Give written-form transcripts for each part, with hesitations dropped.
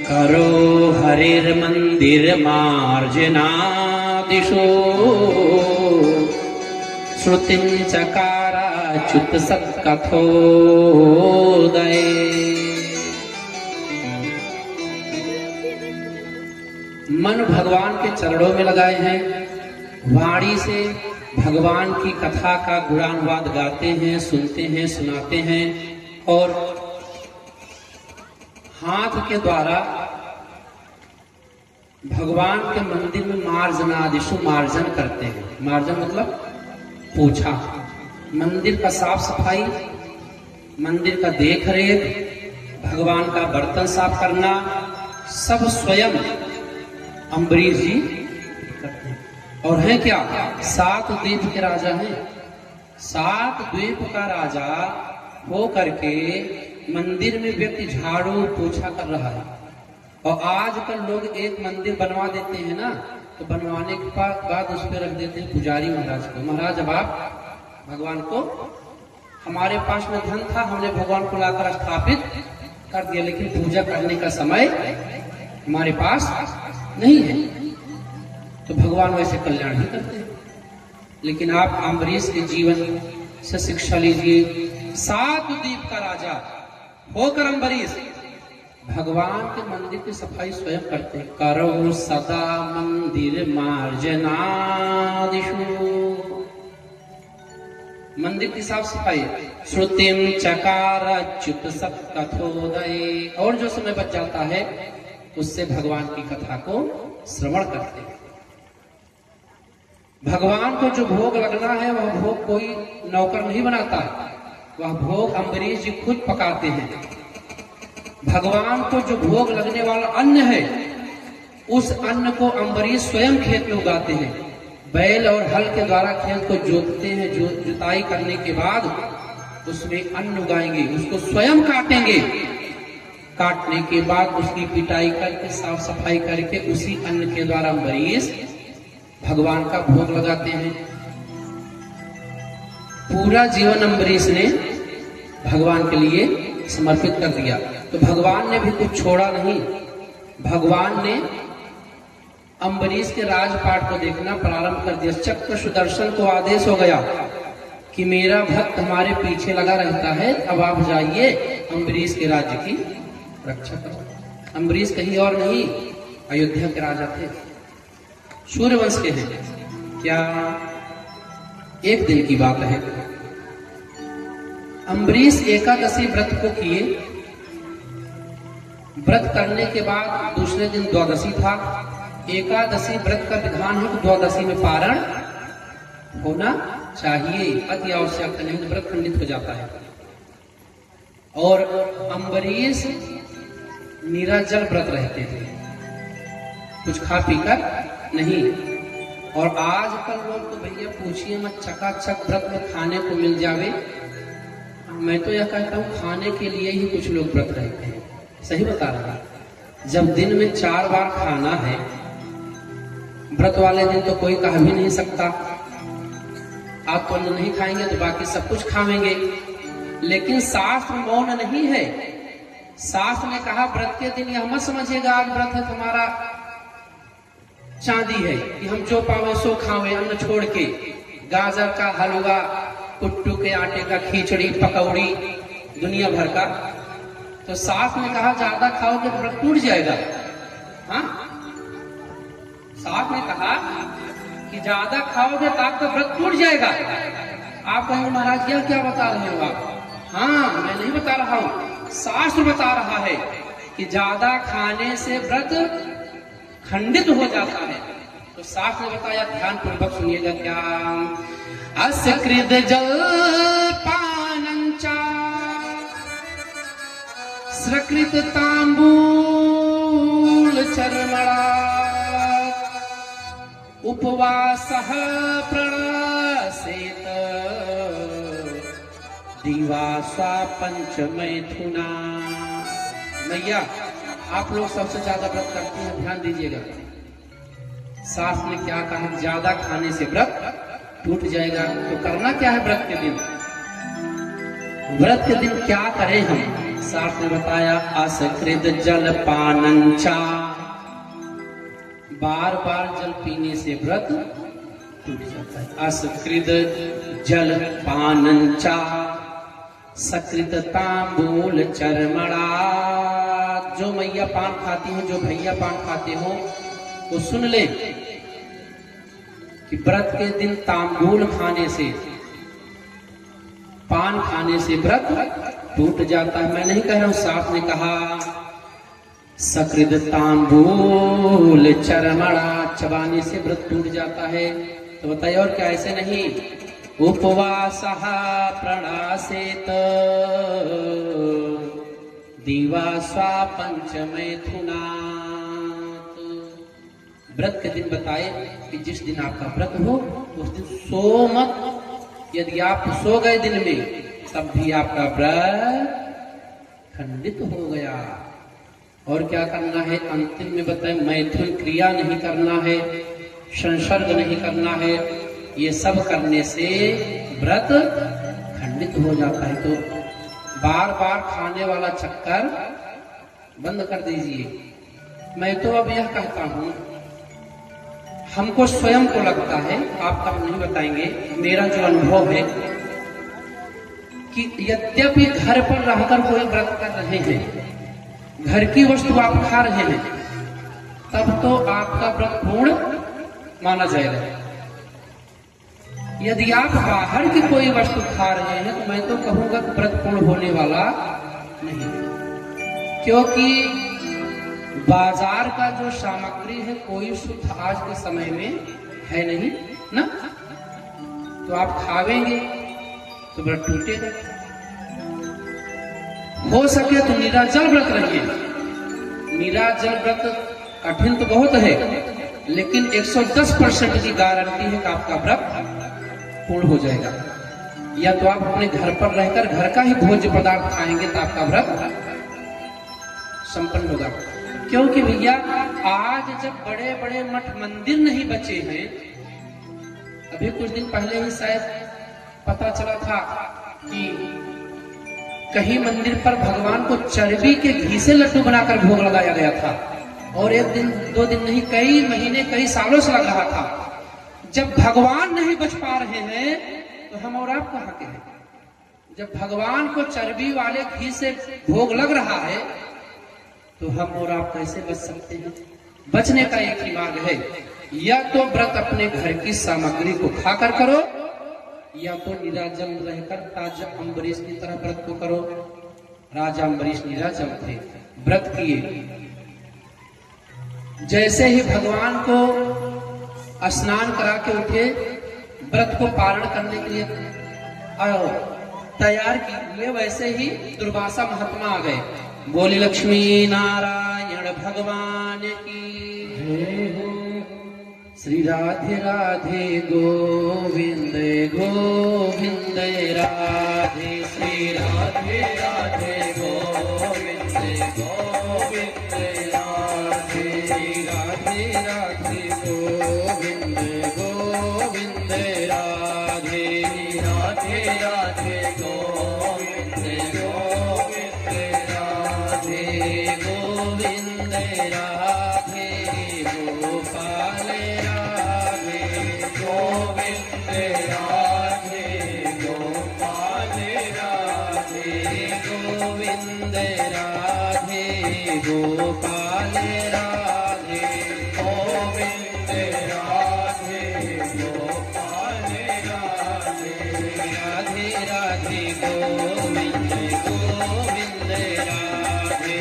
करो हरिर्मन्दिर मार्जनादिशो श्रुतिं चकाराच्युत सत्कथोदये। मन भगवान के चरणों में लगाए हैं, वाणी से भगवान की कथा का गुणानुवाद गाते हैं, सुनते हैं, सुनाते हैं, और हाथ के द्वारा भगवान के मंदिर में मार्जनादिशु मार्जन करते हैं। मार्जन मतलब पोछा, मंदिर का साफ सफाई, मंदिर का देख रेख, भगवान का बर्तन साफ करना, सब स्वयं अम्बरीश जी करते हैं। और है क्या, 7 द्वीप के राजा हैं। 7 द्वीप का राजा हो करके मंदिर में व्यक्ति झाड़ू पोछा कर रहा है। और आजकल लोग एक मंदिर बनवा देते हैं ना, तो बनवाने के बाद उस पर रख देते हैं पुजारी महाराज को। महाराज अब आप भगवान को, हमारे पास में धन था, हमने भगवान को लाकर स्थापित कर दिया, लेकिन पूजा करने का समय हमारे पास नहीं है। तो भगवान वैसे कल्याण ही करते हैं। लेकिन आप अम्बरीश के जीवन से शिक्षा लीजिए। 7 द्वीप का राजा होकर अम्बरीश भगवान के मंदिर की सफाई स्वयं करते हैं। करो सदा मंदिर मार्जनादिशु, मंदिर की साफ सफाई। श्रुतिम चकाराच्युत सत्कथोदये, और जो समय बच जाता है उससे भगवान की कथा को श्रवण करते हैं। भगवान को जो भोग लगना है वह भोग कोई नौकर नहीं बनाता, वह भोग अम्बरीश जी खुद पकाते हैं। भगवान को जो भोग लगने वाला अन्न है, उस अन्न को अम्बरीश स्वयं खेत में उगाते हैं। बैल और हल के द्वारा खेत को जोतते हैं, जुताई करने के बाद उसमें अन्न उगाएंगे, उसको स्वयं काटेंगे। काटने के बाद उसकी पिटाई करके साफ सफाई करके उसी अन्न के द्वारा अम्बरीश भगवान का भोग लगाते हैं। पूरा जीवन अम्बरीश ने भगवान के लिए समर्पित कर दिया। तो भगवान ने भी कुछ छोड़ा नहीं। भगवान ने अम्बरीश के राजपाट को देखना प्रारंभ कर दिया। चक्र सुदर्शन को आदेश हो गया कि मेरा भक्त हमारे पीछे लगा रहता है, अब आप जाइए अम्बरीश के राज्य की रक्षा करो। अम्बरीश कहीं और नहीं, अयोध्या के राजा थे, सूर्यवंश के हैं। क्या एक दिन की बात है, अम्बरीश एकादशी व्रत को किए। व्रत करने के बाद दूसरे दिन द्वादशी था। एकादशी व्रत का विधान है कि द्वादशी में पारण होना चाहिए, अति आवश्यक नहीं तो व्रत खंडित हो जाता है। और अम्बरीश निराजल व्रत रहते थे, कुछ खा पी कर नहीं। और आजकल लोग तो भैया पूछिए मत, चकाचक व्रत में खाने को मिल जावे। मैं तो यह कहता हूँ खाने के लिए ही कुछ लोग व्रत रहते हैं। सही बता रहा, जब दिन में 4 बार खाना है, व्रत वाले दिन तो कोई कह भी नहीं सकता आप तो अन्न नहीं खाएंगे तो बाकी सब कुछ खाएंगे। लेकिन शास्त्र मौन नहीं है। शास्त्र ने कहा व्रत के दिन यह मत समझिएगा आज व्रत है तुम्हारा चांदी है कि हम जो पावे सो खावे, अन्न छोड़ के गाजर का हलवा, कुट्टू के आटे का खिचड़ी, पकौड़ी, दुनिया भर का। तो शास्त्र ने कहा ज्यादा खाओगे तो व्रत टूट जाएगा। हाँ, शास्त्र ने कहा कि ज्यादा खाओगे तो आपका व्रत टूट जाएगा। आप कहेंगे महाराज क्या बता रहे हो आप? हाँ, मैं नहीं बता रहा हूं, शास्त्र बता रहा है कि ज्यादा खाने से व्रत खंडित हो जाता है। तो शास्त्र ने बताया, ध्यान पूर्वक सुनिएगा। क्या अस्कृत जलपानंचा सकृत तांबूल चर्मणा उपवासः प्रणसेत दिवासा पंचमैथुना। मैया आप लोग सबसे ज्यादा व्रत करते हैं, ध्यान दीजिएगा। शास्त्र ने क्या कहा, ज्यादा खाने से व्रत टूट जाएगा। तो करना क्या है व्रत के दिन? व्रत के दिन क्या करें हम? शास्त्र ने बताया असकृत जल पानंचा, बार बार जल पीने से व्रत टूट जाता है। असकृत जल पानंचा सकृत तांबूल चरमड़ा। जो मैया पान खाती हो, जो भैया पान खाते हो, वो सुन ले कि व्रत के दिन तांबूल खाने से, पान खाने से व्रत टूट जाता है। मैं नहीं कह रहा हूं, साथ ने कहा सकृत तांबूल चरमड़ा, चबाने से व्रत टूट जाता है। तो बताइए और क्या? ऐसे नहीं। उपवास प्रणासेत दिवास्वा पंचमैथुनात्। व्रत के दिन बताए कि जिस दिन आपका व्रत हो उस दिन सो मत। यदि आप सो गए दिन में तब भी आपका व्रत खंडित हो गया। और क्या करना है? अंतिम में बताए मैथुन क्रिया नहीं करना है, संसर्ग नहीं करना है। ये सब करने से व्रत खंडित हो जाता है। तो बार बार खाने वाला चक्कर बंद कर दीजिए। मैं तो अब यह कहता हूं, हमको स्वयं को लगता है, आप कब नहीं बताएंगे, मेरा जो अनुभव है कि यद्यपि घर पर रहकर कोई व्रत कर रहे हैं, घर की वस्तु आप खा रहे हैं, तब तो आपका व्रत पूर्ण माना जाएगा। यदि आप बाहर की कोई वस्तु खा रहे हैं तो मैं तो कहूंगा कि व्रत पूर्ण होने वाला नहीं, क्योंकि बाजार का जो सामग्री है कोई शुद्ध आज के समय में है नहीं ना। तो आप खावेंगे तो व्रत टूटेगा। हो सके तो निराजल व्रत रहिए। निराजल व्रत कठिन तो बहुत है, लेकिन 110% की गारंटी है कि आपका व्रत पूर्ण हो जाएगा। या तो आप अपने घर पर रहकर घर का ही भोज्य पदार्थ खाएंगे तो आपका व्रत संपन्न होगा। क्योंकि भैया आज जब बड़े बड़े मठ मंदिर नहीं बचे हैं, अभी कुछ दिन पहले ही शायद पता चला था कि कहीं मंदिर पर भगवान को चर्बी के घी से लड्डू बनाकर भोग लगाया गया था। और एक दिन दो दिन नहीं, कई महीने कई सालों से लग रहा था। जब भगवान नहीं बच पा रहे हैं तो हम और आप कहां के हैं? जब भगवान को चर्बी वाले घी से भोग लग रहा है तो हम और आप कैसे बच सकते हैं? बचने का एक ही मार्ग है, या तो व्रत अपने घर की सामग्री को खाकर करो, या तो निराजल रहकर राजा अम्बरीश की तरह व्रत को करो। राजा अम्बरीश निराजल थे, व्रत किए। जैसे ही भगवान को स्नान करा के उठे, व्रत को पारण करने के लिए तैयार किए, वैसे ही दुर्वासा महात्मा आ गए। बोली लक्ष्मी नारायण भगवान की। श्री राधे राधे गोविंद गोविंद राधे। श्री राधे राधे गोविंद गोविंद राधे। श्री राधे राधे गोविंद गोविंद राधे। राधे राधे गोविंद गोविंद राधे। गोविंद राधे गोपाल राधे। गोविंद राधे गोपाल राधे। गोविंद राधे गोपाल राधे। गोविंद राधे गोपाल राधे। राधे राधे गोविंद गोविंद राधे।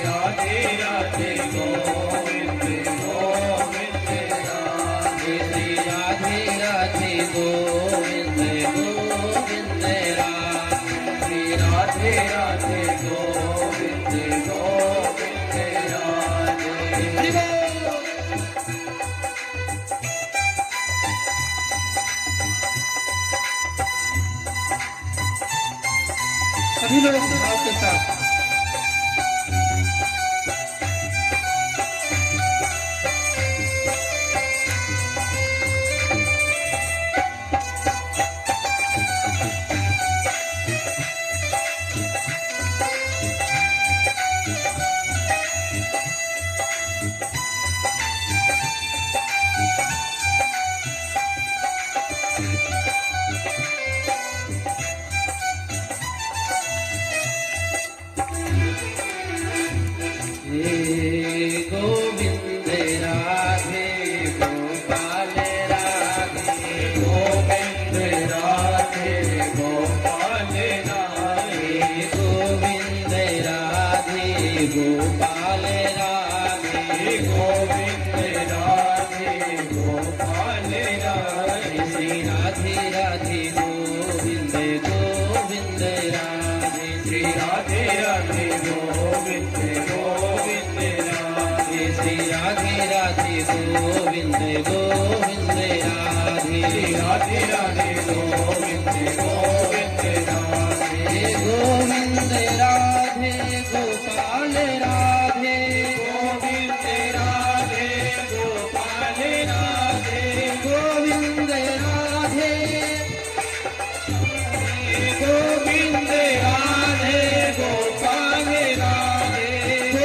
राधे राधे गोविंद गोविंद राधे। राधे राधे गोविंद गोविंद राधे। राधे राधे गोविंद गोविंद राधे। सभी लोग भाव के साथ गोविंद राधे गोपाल राधे गोविंद राधे गोपाल राधे गोविंद राधे गोपाल राधे गोविंद राधे गोपाल राधे श्री राधे राधे गोविंद गोविंद राधे श्री राधे राधे गोविंद गोविंद राधे श्री राधे राधे गोविंद गोविंद राधे श्री राधे राधे गोविंद गोविंद राधे गोविंद राधे गोपाल राधे गोविंद राधे गोपाल राधे गोविंद राधे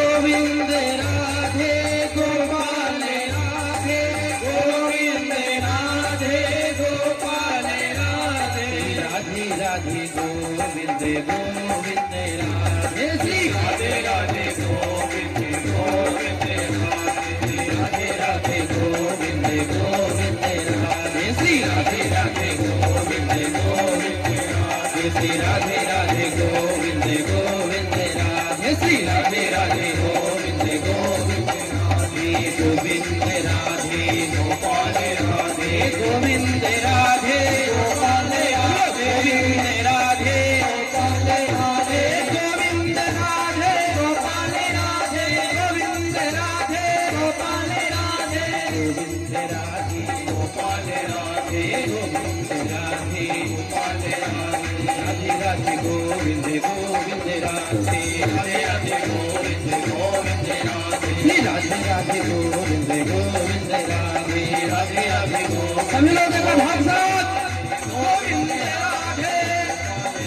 गोविंद राधे गोपाल राधे गोविंद राधे गोपाल राधे गोविंद राधे गोपाल राधे राधे राधे गोविंद गोविंद राधे श्री राधे राधे गोविंद गोविंद राधे राधे गोविंद गोविंद राधे श्री राधे राधे गोविंद गोविंद राधे श्री राधे राधे गोविंद गोविंद राधे श्री राधे राधे गोविंद गोविंद राधे गोविंद राधे गोपाल राधे गोविंद राधे गोपाल राधे गोविंद राधे गोपाल राधे गोविंद राधे गोपाल राधे गोविंद राधे गोपाल राधे गोविंद राधे गोपाल राधे गोविंद राधे गोपाल राधे राधे राधे गोविंद गोविंद राधे राधे राधे गोविंद गोविंद राधे श्री राधे राधे गोविंद गोविंद राधे राधे राधे गोविंद सभी लोग एक बार भाग साथ गोविंद राधे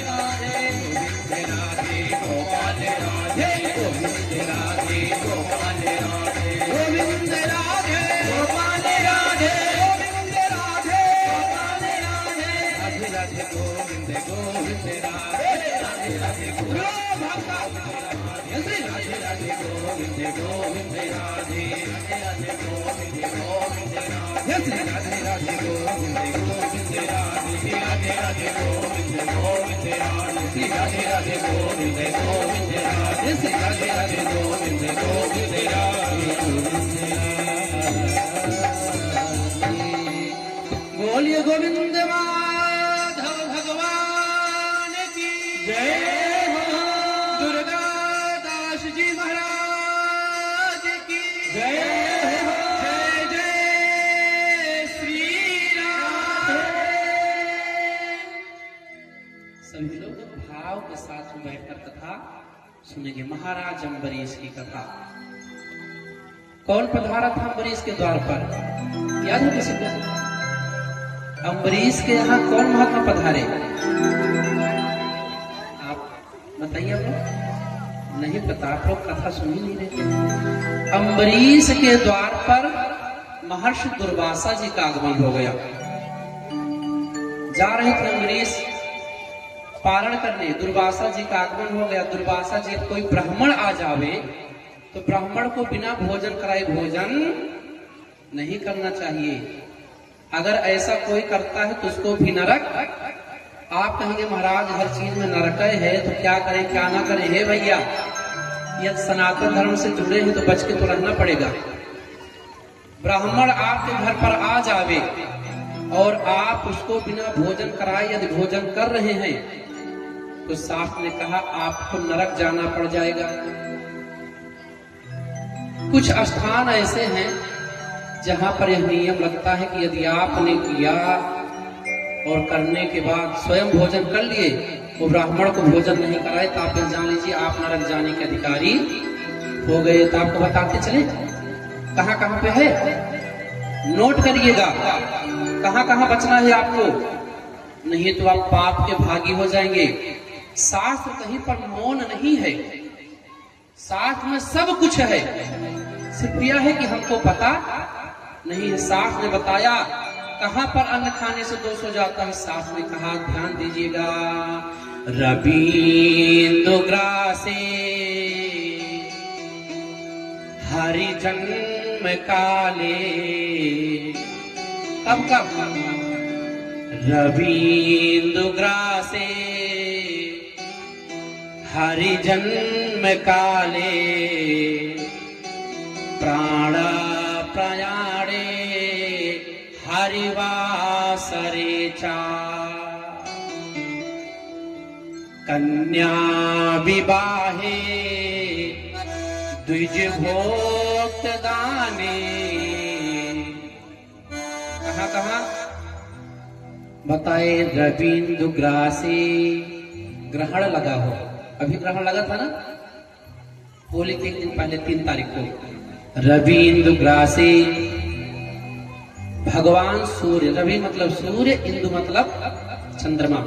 गोविंद राधे गोपाल राधे गोविंद राधे गोपाल राधे गोविंद राधे गोपाल राधे गोविंद राधे गोपाल राधे राधे राधे गोविंद गोविंद राधे राधे राधे गोविंद श्री राधे राधे गोविंद गोविंद राधे राधे राधे गोविंद गोविंद राधे श्री राधे राधे गोविंद गोविंद राधे राधे राधे गोविंद गोविंद राधे श्री राधे राधे गोविंद गोविंद राधे श्री राधे राधे गोविंद गोविंद राधे बोलिए गोविंद माधव भगवान की जय हो दुर्गा दास जी महाराज की जय हो जय जय श्री राम सभी लोग भाव के साथ में बैठकर कथा सुनेंगे। महाराज अम्बरीश की कथा। कौन पधारा था अम्बरीश के द्वार पर? याद है किसी को? अम्बरीश के यहाँ कौन महात्मा पधारे? आप बताइए। आप लोग नहीं पता, आप लोग कथा सुन ही नहीं रहे। अम्बरीश के द्वार पर महर्षि दुर्वासा जी का आगमन हो गया। जा रहे थे अम्बरीश पारण करने, दुर्वासा जी का आगमन हो गया। दुर्वासा जी, कोई ब्राह्मण आ जावे तो ब्राह्मण को बिना भोजन कराए भोजन नहीं करना चाहिए। अगर ऐसा कोई करता है तो उसको भी नरक। आप कहेंगे महाराज हर चीज में नरक है तो क्या करें क्या ना करें? हे भैया, यदि सनातन धर्म से जुड़े हैं तो बच के तो रहना पड़ेगा। ब्राह्मण आपके घर पर आ जावे और आप उसको बिना भोजन कराए यदि भोजन कर रहे हैं तो शास्त्र ने कहा आपको नरक जाना पड़ जाएगा। कुछ स्थान ऐसे हैं जहां पर यह नियम लगता है कि यदि आपने किया और करने के बाद स्वयं भोजन कर लिए, वो ब्राह्मण को भोजन नहीं कराए तो आप जान लीजिए आप नरक जाने के अधिकारी हो गए। तो आपको बताते चले कहां कहां पे है, नोट करिएगा कहां कहां बचना है आपको, नहीं तो आप पाप के भागी हो जाएंगे। शास्त्र कहीं पर मौन नहीं है, शास्त्र में सब कुछ है, सिर्फ यह है कि हमको पता नहीं है। शास्त्र ने बताया कहां पर अन्न खाने से दोष हो जाता है। शास्त्र ने कहा ध्यान दीजिएगा, रबीन्द्र ग्रासे हरि जन्म काले। कब रवींद्र ग्रासे हरि जन्म काले, प्राण प्रयाणे हरिवासरे चा। कन्या विवाहे द्विज भोक्त दाने। कहाँ बताए? रवींद्र ग्रासे, ग्रहण लगा हो। अभी ग्रहण लगा था ना होली के एक दिन पहले 3 तारीख को। रवींद्र ग्रासे, भगवान सूर्य, रवि मतलब सूर्य, इंदु मतलब चंद्रमा।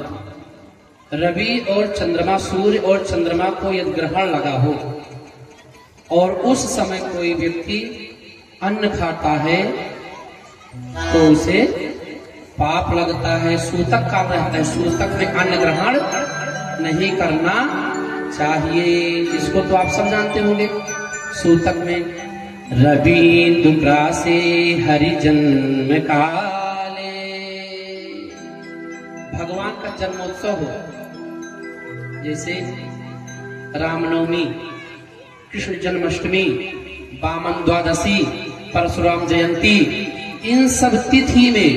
रवि और चंद्रमा, सूर्य और चंद्रमा को यदि ग्रहण लगा हो और उस समय कोई व्यक्ति अन्न खाता है तो उसे पाप लगता है। सूतक काल रहता है, सूतक में अन्न ग्रहण नहीं करना चाहिए। इसको तो आप सब जानते होंगे। सूतक में रवींद्र ग्रासे हरि जन्म काले, भगवान का जन्मोत्सव हो, जैसे रामनवमी, कृष्ण जन्माष्टमी, वामन द्वादशी, परशुराम जयंती, इन सब तिथि में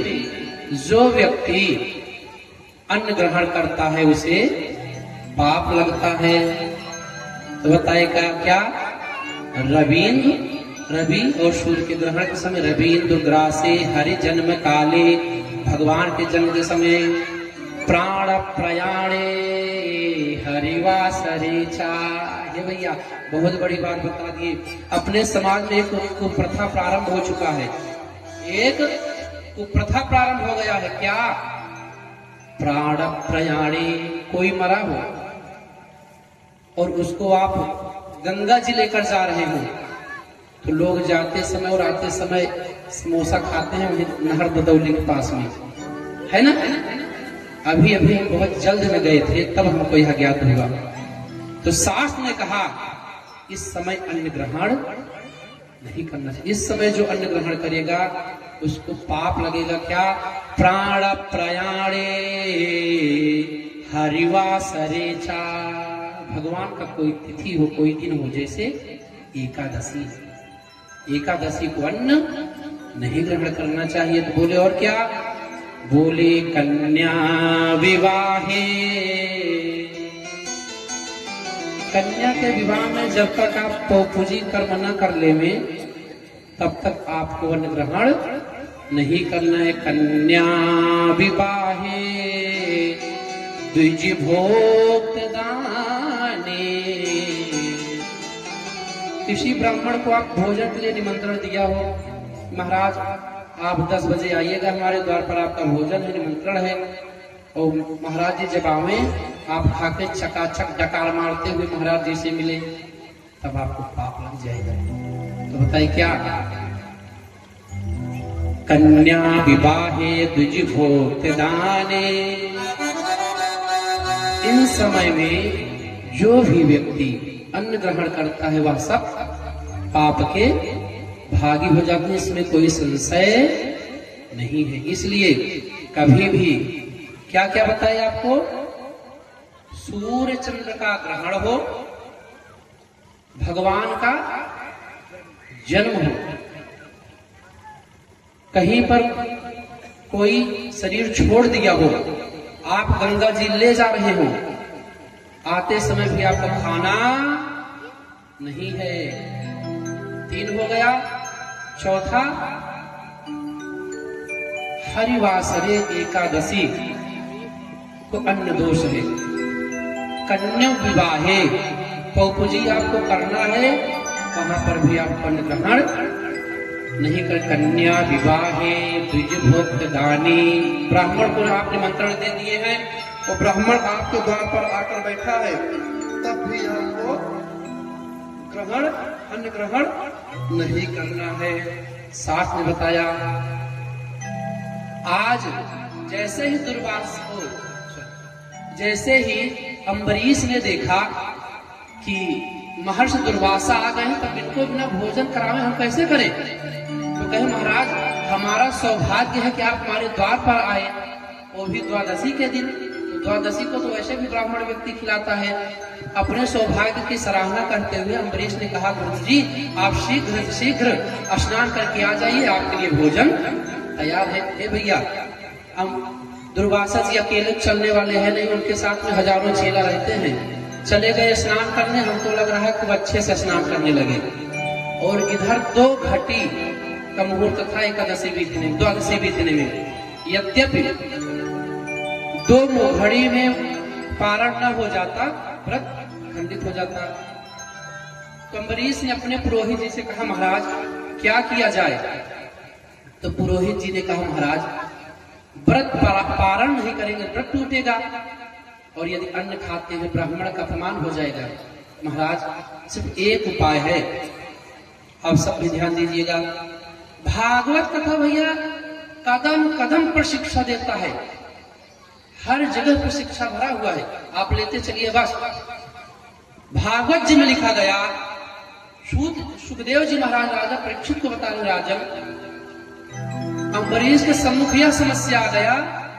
जो व्यक्ति अन्न ग्रहण करता है उसे पाप लगता है। तो बताएगा क्या? रवि और सूर्य के ग्रहण के समय रवींद्र ग्रासे हरि जन्म काले, भगवान के जन्म के समय प्राण प्रयाणे हरिवासरे चा। ये भैया बहुत बड़ी बात बता दी। अपने समाज में एक कुप्रथा प्रारंभ हो चुका है। एक कुप्रथा प्रारंभ हो गया है। क्या? प्राण प्रयाणे, कोई मरा हो और उसको आप गंगा जी लेकर जा रहे हो तो लोग जाते समय और आते समय समोसा खाते हैं वहीं नहर बदौली के पास में, है ना? अभी हम बहुत जल्द में गए थे, तब हमको यह ज्ञात हुआ। तो शास्त्र ने कहा इस समय अन्न ग्रहण नहीं करना चाहिए। इस समय जो अन्न ग्रहण करेगा उसको पाप लगेगा। क्या? प्राण प्रयाणे हरिवासरे चा। भगवान का कोई तिथि हो, कोई दिन हो, जैसे एकादशी, एकादशी को अन्न नहीं ग्रहण करना चाहिए। तो बोले और क्या? बोले कन्या विवाहे, कन्या के विवाह में जब तक आप पूजी कर्म न कर ले में तब तक आपको अन्न ग्रहण नहीं करना है। कन्या विवाहे द्विज भोक्त दाने। किसी ब्राह्मण को आप भोजन के लिए निमंत्रण दिया हो, महाराज आप 10 बजे आइएगा हमारे द्वार पर, आपका भोजन है, निमंत्रण है। और महाराज जी जब आवे आप खाके चकाचक डकार मारते हुए महाराज जी से मिले, तब आपको पाप लग जाएगा। तो बताइए क्या? कन्या विवाहे द्विज भोक्त दाने। इन समय में जो भी व्यक्ति अन्न ग्रहण करता है वह सब पाप के भागी हो जाते हैं, इसमें कोई संशय नहीं है। इसलिए कभी भी क्या क्या बताए आपको? सूर्य चंद्र का ग्रहण हो, भगवान का जन्म हो, कहीं पर कोई शरीर छोड़ दिया हो, आप गंगा जी ले जा रहे हो, आते समय भी आपको खाना नहीं है। 3 हो गया। चौथा, हरिवासरे एकादशी को अन्न दोष है। कन्या विवाहे पौपुजी आपको करना है, वहां पर भी आप अन्न ग्रहण नहीं कर। कन्या विवाहे द्विज भोक्त दानी। ब्राह्मण को आप निमंत्रण दे दिए हैं और ब्राह्मण आपके द्वार पर आकर बैठा है, तब भी आपको ग्रहण अन्न ग्रहण नहीं करना है। साथ में बताया आज जैसे ही दुर्वासा जैसे ही अम्बरीश ने देखा कि महर्षि दुर्वासा आ गए तब इनको बिना भोजन करावे हम कैसे करें? तो कहे महाराज हमारा सौभाग्य है कि आप हमारे द्वार पर आए, वो भी द्वादशी के दिन। द्वादशी को तो वैसे भी ब्राह्मण व्यक्ति खिलाता है। अपने सौभाग्य की सराहना करते हुए अम्बरीश ने कहा गुरु जी आप शीघ्र शीघ्र स्नान करके आ जाइए, आपके लिए भोजन तैयार है। हे भैया हम दुर्वासा जी अकेले चलने वाले हैं नहीं, उनके साथ में हजारों चेला रहते हैं। चले गए स्नान करने, हमको लग रहा है खूब अच्छे से स्नान करने लगे। और इधर 2 घटी का मुहूर्त था एकादशी बीतने, द्वादशी बीतने में। यद्यपि 2 घड़ी में पारण न हो जाता, व्रत खंडित हो जाता। तो अम्बरीश ने अपने पुरोहित जी से कहा महाराज क्या किया जाए? तो पुरोहित जी ने कहा महाराज व्रत पारण नहीं करेंगे व्रत टूटेगा, और यदि अन्न खाते हैं ब्राह्मण का अपमान हो जाएगा। महाराज सिर्फ एक उपाय है, अब सब भी ध्यान दीजिएगा। भागवत कथा भैया कदम कदम पर शिक्षा देता है, हर जगह पर शिक्षा भरा हुआ है, आप लेते चलिए बस। भागवत जी में लिखा गया, सुखदेव जी महाराज राजा परीक्षित को बता रहे राजन अम्बरीश के सम्मुख यह समस्या आ गया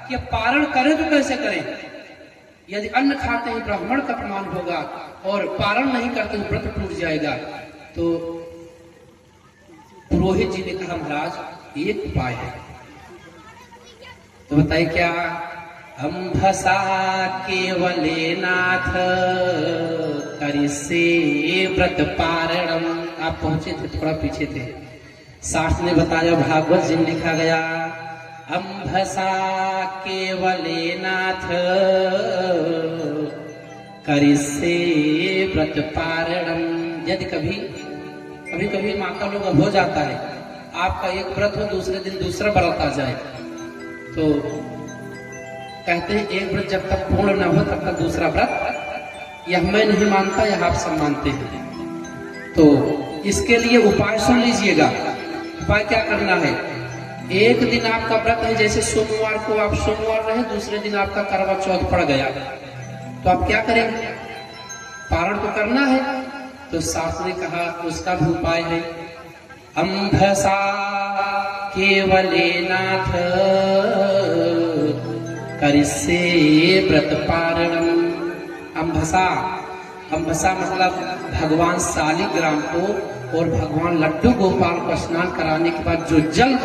कि पारण करें तो कैसे करें? यदि अन्न खाते हैं ब्राह्मण का अपमान होगा और पारण नहीं करते हैं व्रत टूट जाएगा। तो पुरोहित जी ने कहा महाराज एक उपाय है। तो बताइए क्या? अम्भसा केवले नाथ करिसे व्रत पारणम। आप पहुंचे थे, थोड़ा पीछे थे। शास्त्र ने बताया, भागवत जी में लिखा गया अम्भसा केवले नाथ करिसे व्रत पारणम। यदि कभी कभी माता लोग हो जाता है, आपका एक व्रत हो दूसरे दिन दूसरा व्रत आ जाए, तो कहते हैं एक व्रत जब तक पूर्ण न हो तब तक दूसरा व्रत, यह मैं नहीं मानता, यह आप सब मानते हैं। तो इसके लिए उपाय सुन लीजिएगा। उपाय क्या करना है? एक दिन आपका व्रत है, जैसे सोमवार को आप सोमवार रहे, दूसरे दिन आपका करवा चौथ पड़ गया, तो आप क्या करेंगे? पारण तो करना है। तो शास्त्र ने कहा उसका भी उपाय है। अम्भसा केवले नाथ करिसे व्रत पारणम। अम्भसा मतलब भगवान शालिग्राम को और भगवान लड्डू गोपाल को स्नान कराने के बाद जो जल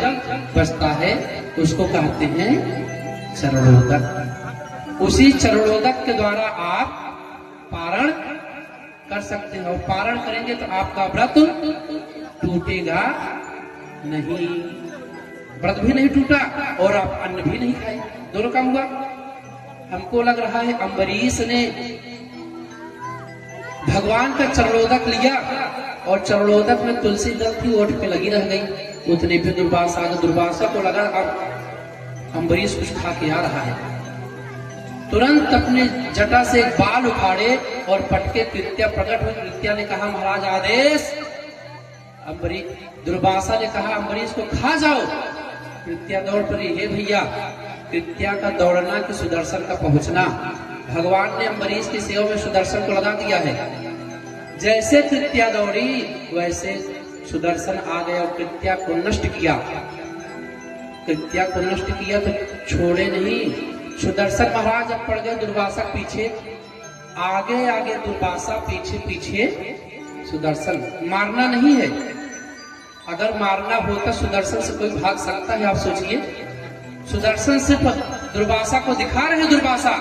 बचता है उसको कहते हैं चरणोदक। उसी चरणोदक के द्वारा आप पारण कर सकते हैं, और पारण करेंगे तो आपका व्रत टूटेगा नहीं, व्रत भी नहीं टूटा और आप अन्न भी नहीं खाए, दोनों काम हुआ। हमको लग रहा है अम्बरीश ने भगवान का चरणोदक लिया और चरणोदक में तुलसी दल थी, ओठ पे लगी रह गई। उतने पे दुर्वासा को लगा अब अम्बरीश कुछ खा के आ रहा है। तुरंत अपने जटा से एक बाल उखाड़े और पटके कृत्या प्रकट हुई। कृत्या ने कहा महाराज आदेश। दुर्वासा ने कहा अम्बरीश को खा जाओ। कृत्या दौड़ पड़ी। हे भैया, कृत्या का दौड़ना कि सुदर्शन का पहुंचना। भगवान ने अम्बरीश की सेवा में सुदर्शन को लगा दिया है। जैसे कृत्या दौड़ी वैसे सुदर्शन आ गया और कृत्या को नष्ट किया। कृत्या को नष्ट किया तो छोड़े नहीं। सुदर्शन महाराज अब पड़ गए दुर्वासा पीछे, आगे आगे दुर्वासा, पीछे पीछे सुदर्शन। मारना नहीं है, अगर मारना होता सुदर्शन से कोई भाग सकता है? आप सोचिए, सुदर्शन सिर्फ दुर्वासा को दिखा रहे। दुर्वासा,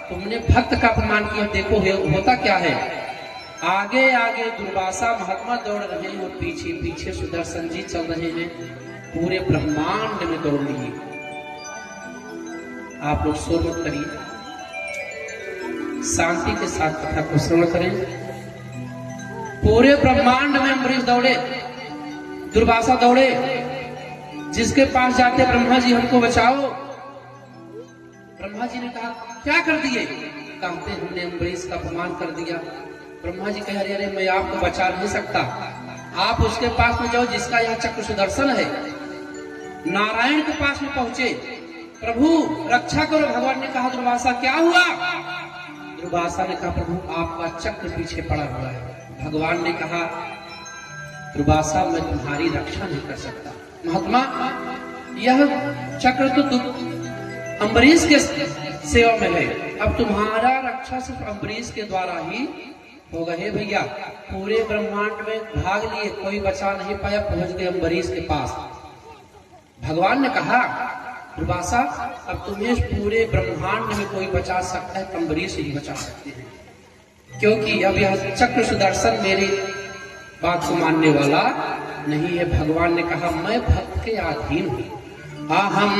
तुमने भक्त का अपमान किया, देखो होता क्या है। आगे आगे दुर्वासा महात्मा दौड़ रहे हैं और पीछे पीछे सुदर्शन जी चल रहे हैं। पूरे ब्रह्मांड में दौड़ लिए। आप लोग शोर मत करिए, शांति के साथ कथा को श्रवण करें। पूरे ब्रह्मांड में अम्बरीश दौड़े, दुर्वासा दौड़े। जिसके पास जाते ब्रह्मा जी हमको बचाओ। ब्रह्मा जी ने कहा क्या कर दिए? कहते हमने अम्बरीश का अपमान कर दिया। ब्रह्मा जी कह रहे मैं आपको बचा नहीं सकता, आप उसके पास में जाओ जिसका यह चक्र सुदर्शन है। नारायण के पास में पहुंचे। प्रभु रक्षा करो। भगवान ने कहा दुर्वासा क्या हुआ? दुर्वासा ने कहा प्रभु आपका चक्र पीछे पड़ा हुआ है। भगवान ने कहा, दुर्वासा मैं तुम्हारी रक्षा नहीं कर सकता। महात्मा, यह चक्र तो तुम अम्बरीश के सेवा में है, अब तुम्हारा रक्षा सिर्फ अम्बरीश के द्वारा ही होगा। हे भैया, पूरे ब्रह्मांड में भाग लिए, कोई बचा नहीं पाया, पहुंच गए अम्बरीश के पास। भगवान ने कहा, दुर्वासा अब तुम्हें पूरे ब्रह्मांड में कोई बचा सकता है, अम्बरीश ही बचा सकते हैं, क्योंकि अब यह चक्र सुदर्शन मेरे बात को मानने वाला नहीं है। भगवान ने कहा, मैं भक्त के अधीन हूं, अहम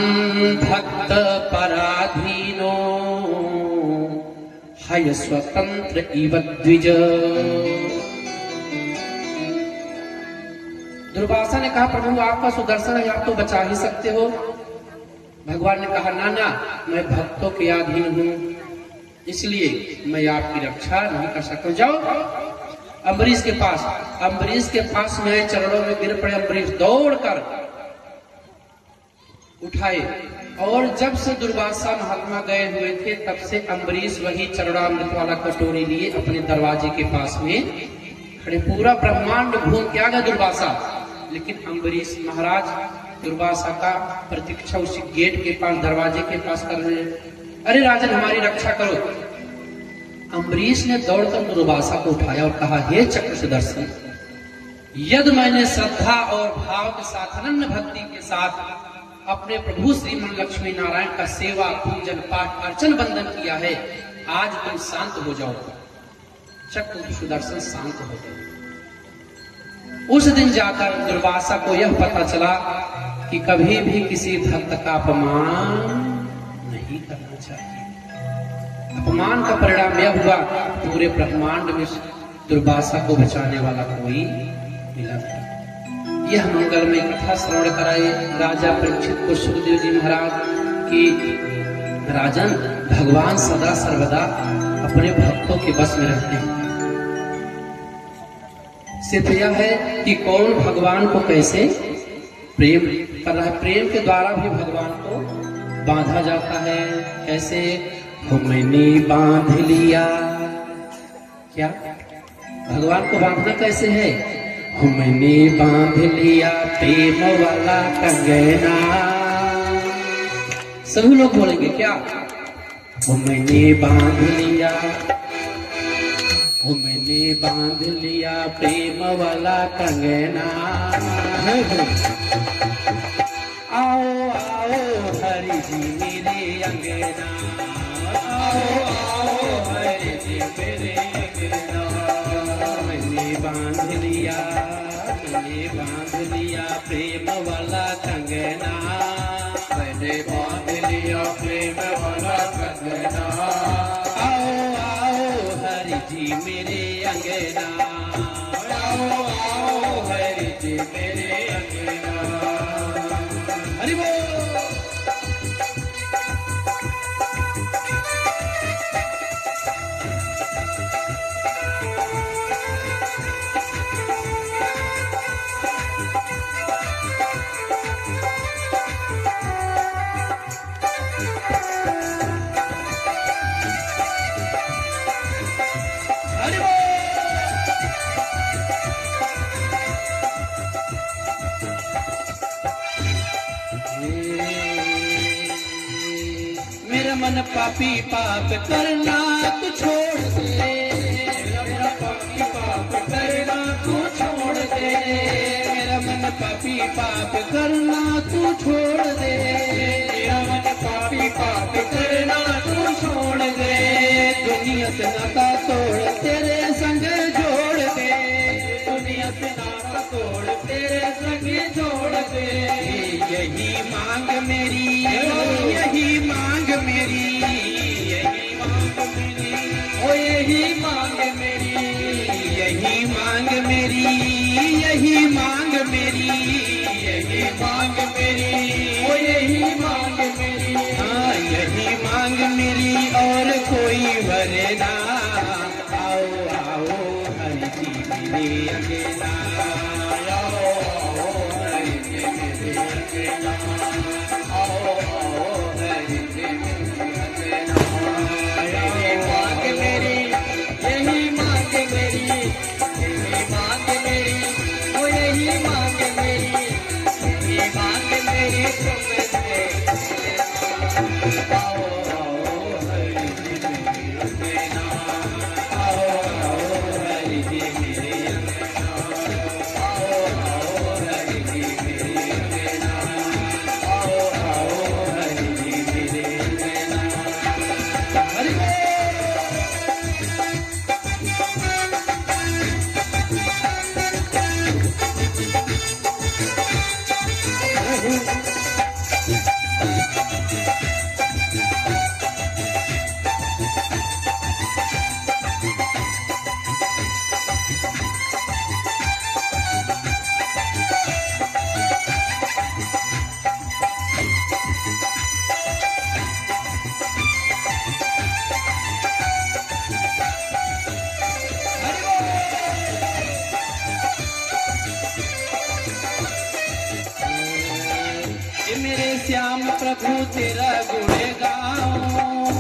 भक्त पराधीनो हय स्वतंत्र इव द्विज। दुर्वासा ने कहा, प्रभु आपका सुदर्शन है, आप तो बचा ही सकते हो। भगवान ने कहा, ना ना, मैं भक्तों के अधीन हूं, इसलिए मैं आपकी रक्षा नहीं कर सकता। जाओ अम्बरीश के पास। अम्बरीश के पास में चरणों में गिर पड़े। अम्बरीश दौड़कर उठाए, और जब से दुर्वासा महात्मा गए हुए थे, तब से अम्बरीश वही चरणामृत वाला कटोरी लिए अपने दरवाजे के पास में खड़े। पूरा ब्रह्मांड घूम के आ गया दुर्वासा, लेकिन अम्बरीश महाराज दुर्वासा का प्रतीक्षा उसी गेट के पास, दरवाजे के पास कर रहे हैं। अरे राजन, हमारी रक्षा करो। अम्बरीश ने दौड़कर दुर्वासा को उठाया और कहा, हे चक्र सुदर्शन, यदि मैंने श्रद्धा और भाव के साथ, अनन्य भक्ति के साथ अपने प्रभु श्रीमन लक्ष्मी नारायण का सेवा, पूजन, पाठ, अर्चन, बंदन किया है, आज तुम शांत हो जाओ। चक्र सुदर्शन शांत हो गए। उस दिन जाकर दुर्वासा को यह पता चला कि कभी भी किसी भक्त का अपमान नहीं करना चाहिए। अपमान का परिणाम यह हुआ, पूरे ब्रह्मांड में दुर्वासा को बचाने वाला कोई मिला नहीं। यह मंगलमय कथा श्रवण कराए राजा परीक्षित को सुखदेव जी महाराज की, राजन, भगवान सदा सर्वदा अपने भक्तों के बस में रहते हैं। सिर्फ यह है कि कौन भगवान को कैसे प्रेम कर रहा है। प्रेम के द्वारा भी भगवान को बांधा जाता है। कैसे? मैंने बांध लिया। क्या भगवान को बांधना कैसे है? मैंने बांध लिया प्रेम वाला कंगना। सभी लोग बोलेंगे क्या? मैंने बांध लिया, मैंने बांध लिया प्रेम वाला कंगना। आओ आओ हरि जी मेरे अंगना, आओ आओ हरि जी मेरे अंगना। मैंने बांध लिया, मैंने बांध लिया प्रेम वाला कंगना, मैंने बांध लिया प्रेम वाला कंगना। आओ आओ हरि जी मेरे अंगना, आओ आओ हरि जी मेरे अंगना। हरि बोल। मन पापी पाप करना तू छोड़ दे, मेरा पापी पाप करना तू छोड़ दे। मेरा मन पापी पाप करना तू छोड़ दे, मेरा मन पापी पाप करना तू छोड़ दे। दुनिया से नाता तोड़ तेरे संग जोड़ दे, दुनिया से नाता तोड़ तेरे संग जोड़ दे। यही मांग मेरी, यही मांग मेरी, यही मांग मेरी, ओ यही मांग मेरी, यही मांग मेरी, यही मांग मेरी, यही मांग मेरी, ओ यही मांग मेरी। हाँ यही मांग मेरी और कोई वरना। आओ आओ हरि जी मेरे अंगना, आओ आओ हरि जी मेरे अंगना। आओ श्याम प्रभु तेरा गुण गाऊं,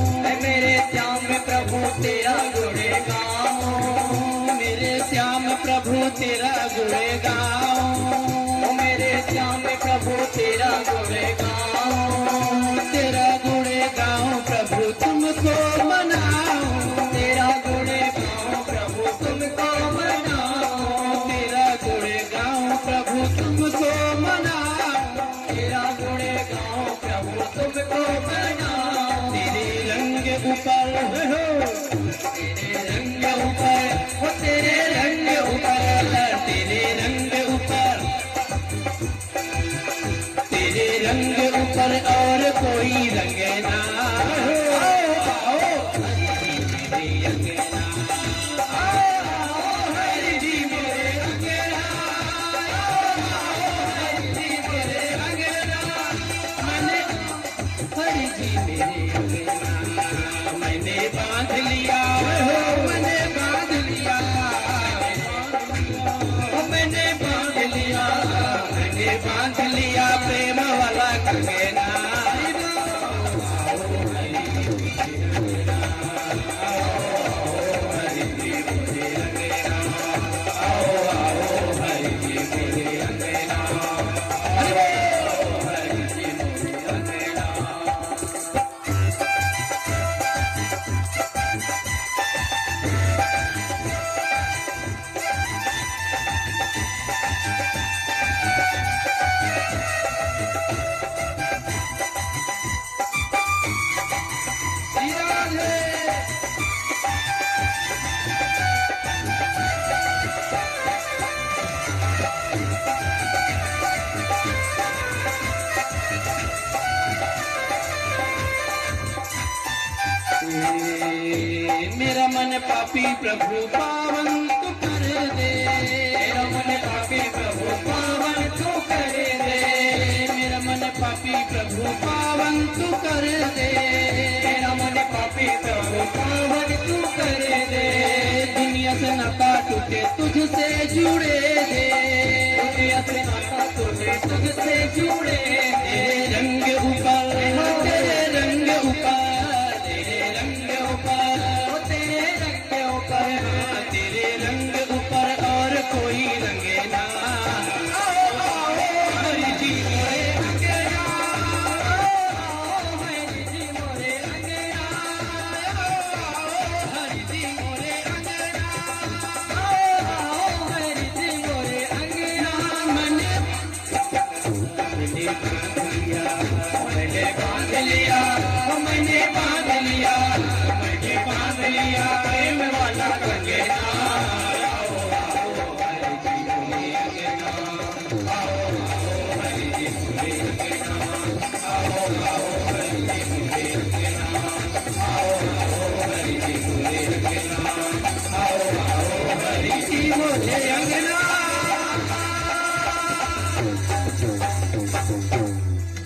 मेरे श्याम प्रभु तेरा गुण गाऊं, मेरे श्याम प्रभु तेरा गुण गाऊं, मेरे श्याम प्रभु तेरा गुण गाऊं, तेरा गुण गाऊं प्रभु तुमको मनाऊं, तेरा गुण गाऊं प्रभु तुमको मनाऊं, तेरा गुण गाऊं प्रभु तुमको मनाऊं, तेरा गुण गाऊं प्रभु तुमको मनाऊं, तेरे रंग ऊपर हो, तेरे रंग ऊपर हो तेरे रंग ऊपर, तेरे रंग ऊपर, तेरे रंग ऊपर और कोई रंग ना हो। आओ, मेरे अंगना, आओ, हरि जी मेरे अंगना, हरि जी मेरे अंगना, मैंने हरि जी मेरे अंगना मैंने बांध लिया हो, मैंने बांध लिया, मैंने बांध लिया, मैंने बांध लिया प्रेम वाला कंगना। मेरा मन पापी प्रभु पावन तू कर दे, मेरा मन पापी प्रभु पावन तू कर दे, मेरा मन पापी प्रभु पावन तू कर दे, मेरा मन पापी प्रभु पावन तू कर दे, दुनिया से नाता टूटे तुझसे जुड़े दे, दुनिया से नाता टूटे तुझसे जुड़े दे, तेरे रंग ऊपर, तेरे रंग ऊपर, तेरे रंग ऊपर, तेरे रंग ऊपर, तेरे रंग ऊपर और कोई रंग ना। आओ, आओ, हरि जी मोरे अंगना, आओ हरि जी मोरे अंगना, आओ, हरि जी मोरे अंगना, आओ हरि जी मोरे अंगना, मैंने बांध लिया, मैंने बांध लिया, मैंने बांध लिया प्रेम वाला कंगना।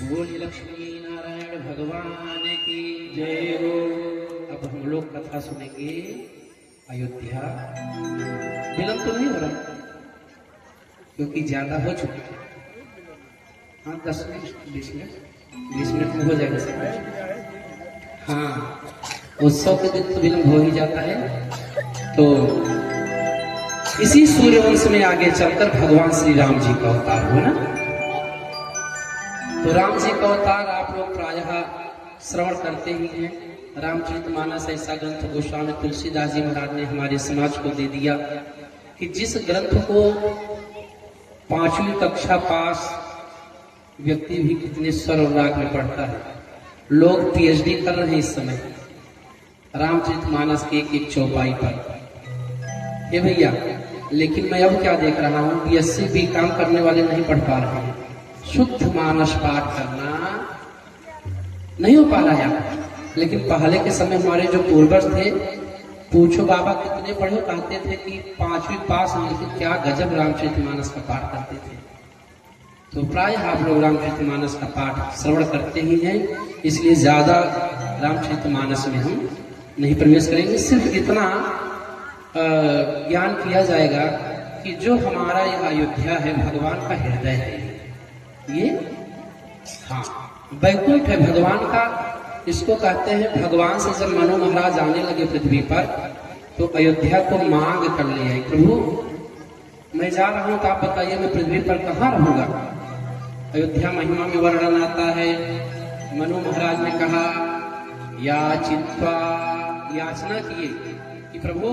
बोलिए लक्ष्मी नारायण भगवान की जय हो। अब हम लोग कथा सुनेंगे अयोध्या। विलंब तो नहीं हो रहा क्योंकि ज्यादा हो चुकी है। हाँ 10 मिनट 20 मिनट में हो जाएगा सब। हाँ उत्सव के दिन तो विलंब हो ही जाता है। तो इसी सूर्यवंश में आगे चलकर भगवान श्री राम जी का अवतार हुआ ना। तो राम जी का अवतार आप लोग प्रायः श्रवण करते ही हैं। रामचरितमानस ऐसा ग्रंथ गोस्वामी तुलसीदास जी महाराज ने हमारे समाज को दे दिया कि जिस ग्रंथ को 5वीं कक्षा पास व्यक्ति भी कितने स्वर और राग में पढ़ता है। लोग पीएचडी कर रहे हैं इस समय रामचरितमानस की एक एक चौपाई पर। ये भैया लेकिन मैं अब क्या देख रहा हूँ, बीएससी बीकॉम करने वाले नहीं पढ़ पा रहे हैं। शुद्ध मानस पाठ करना नहीं हो पा रहा है। लेकिन पहले के समय हमारे जो पूर्वज थे, पूछो बाबा कितने पढ़े, कहते थे कि 5वीं पास हैं, लेकिन क्या गजब रामचरितमानस का पाठ करते थे। तो प्राय आप लोग रामचरितमानस का पाठ श्रवण करते ही हैं, इसलिए ज्यादा रामचरितमानस में हम नहीं प्रवेश करेंगे। सिर्फ इतना ज्ञान किया जाएगा कि जो हमारा यह अयोध्या है भगवान का हृदय है ये। हाँ वैकुंठ है भगवान का, इसको कहते हैं। भगवान से जब मनु महाराज आने लगे पृथ्वी पर, तो अयोध्या को मांग कर ले आई, प्रभु मैं जा रहा हूं तो आप बताइए मैं पृथ्वी पर कहाँ रहूंगा। अयोध्या महिमा में वर्णन आता है, मनु महाराज ने कहा याचित्वा, याचना किए कि प्रभु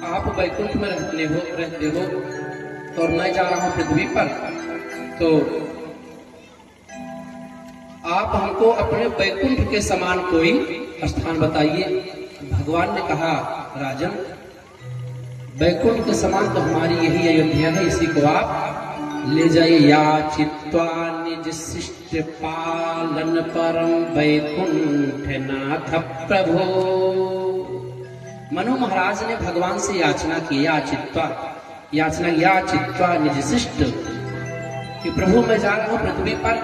आप वैकुंठ में रहते हो और मैं जा रहा हूं पृथ्वी पर, तो आप हमको अपने वैकुंठ के समान कोई स्थान बताइए। भगवान ने कहा राजन, वैकुंठ के समान तो हमारी यही अयोध्या है, इसी को आप ले जाइए। याचित्वा निज शिष्ट पालन परम वैकुंठ नाथ प्रभो। मनु महाराज ने भगवान से याचना की, याचित्वा निज शिष्ट, कि प्रभु मैं जा रहा हूं पृथ्वी पर,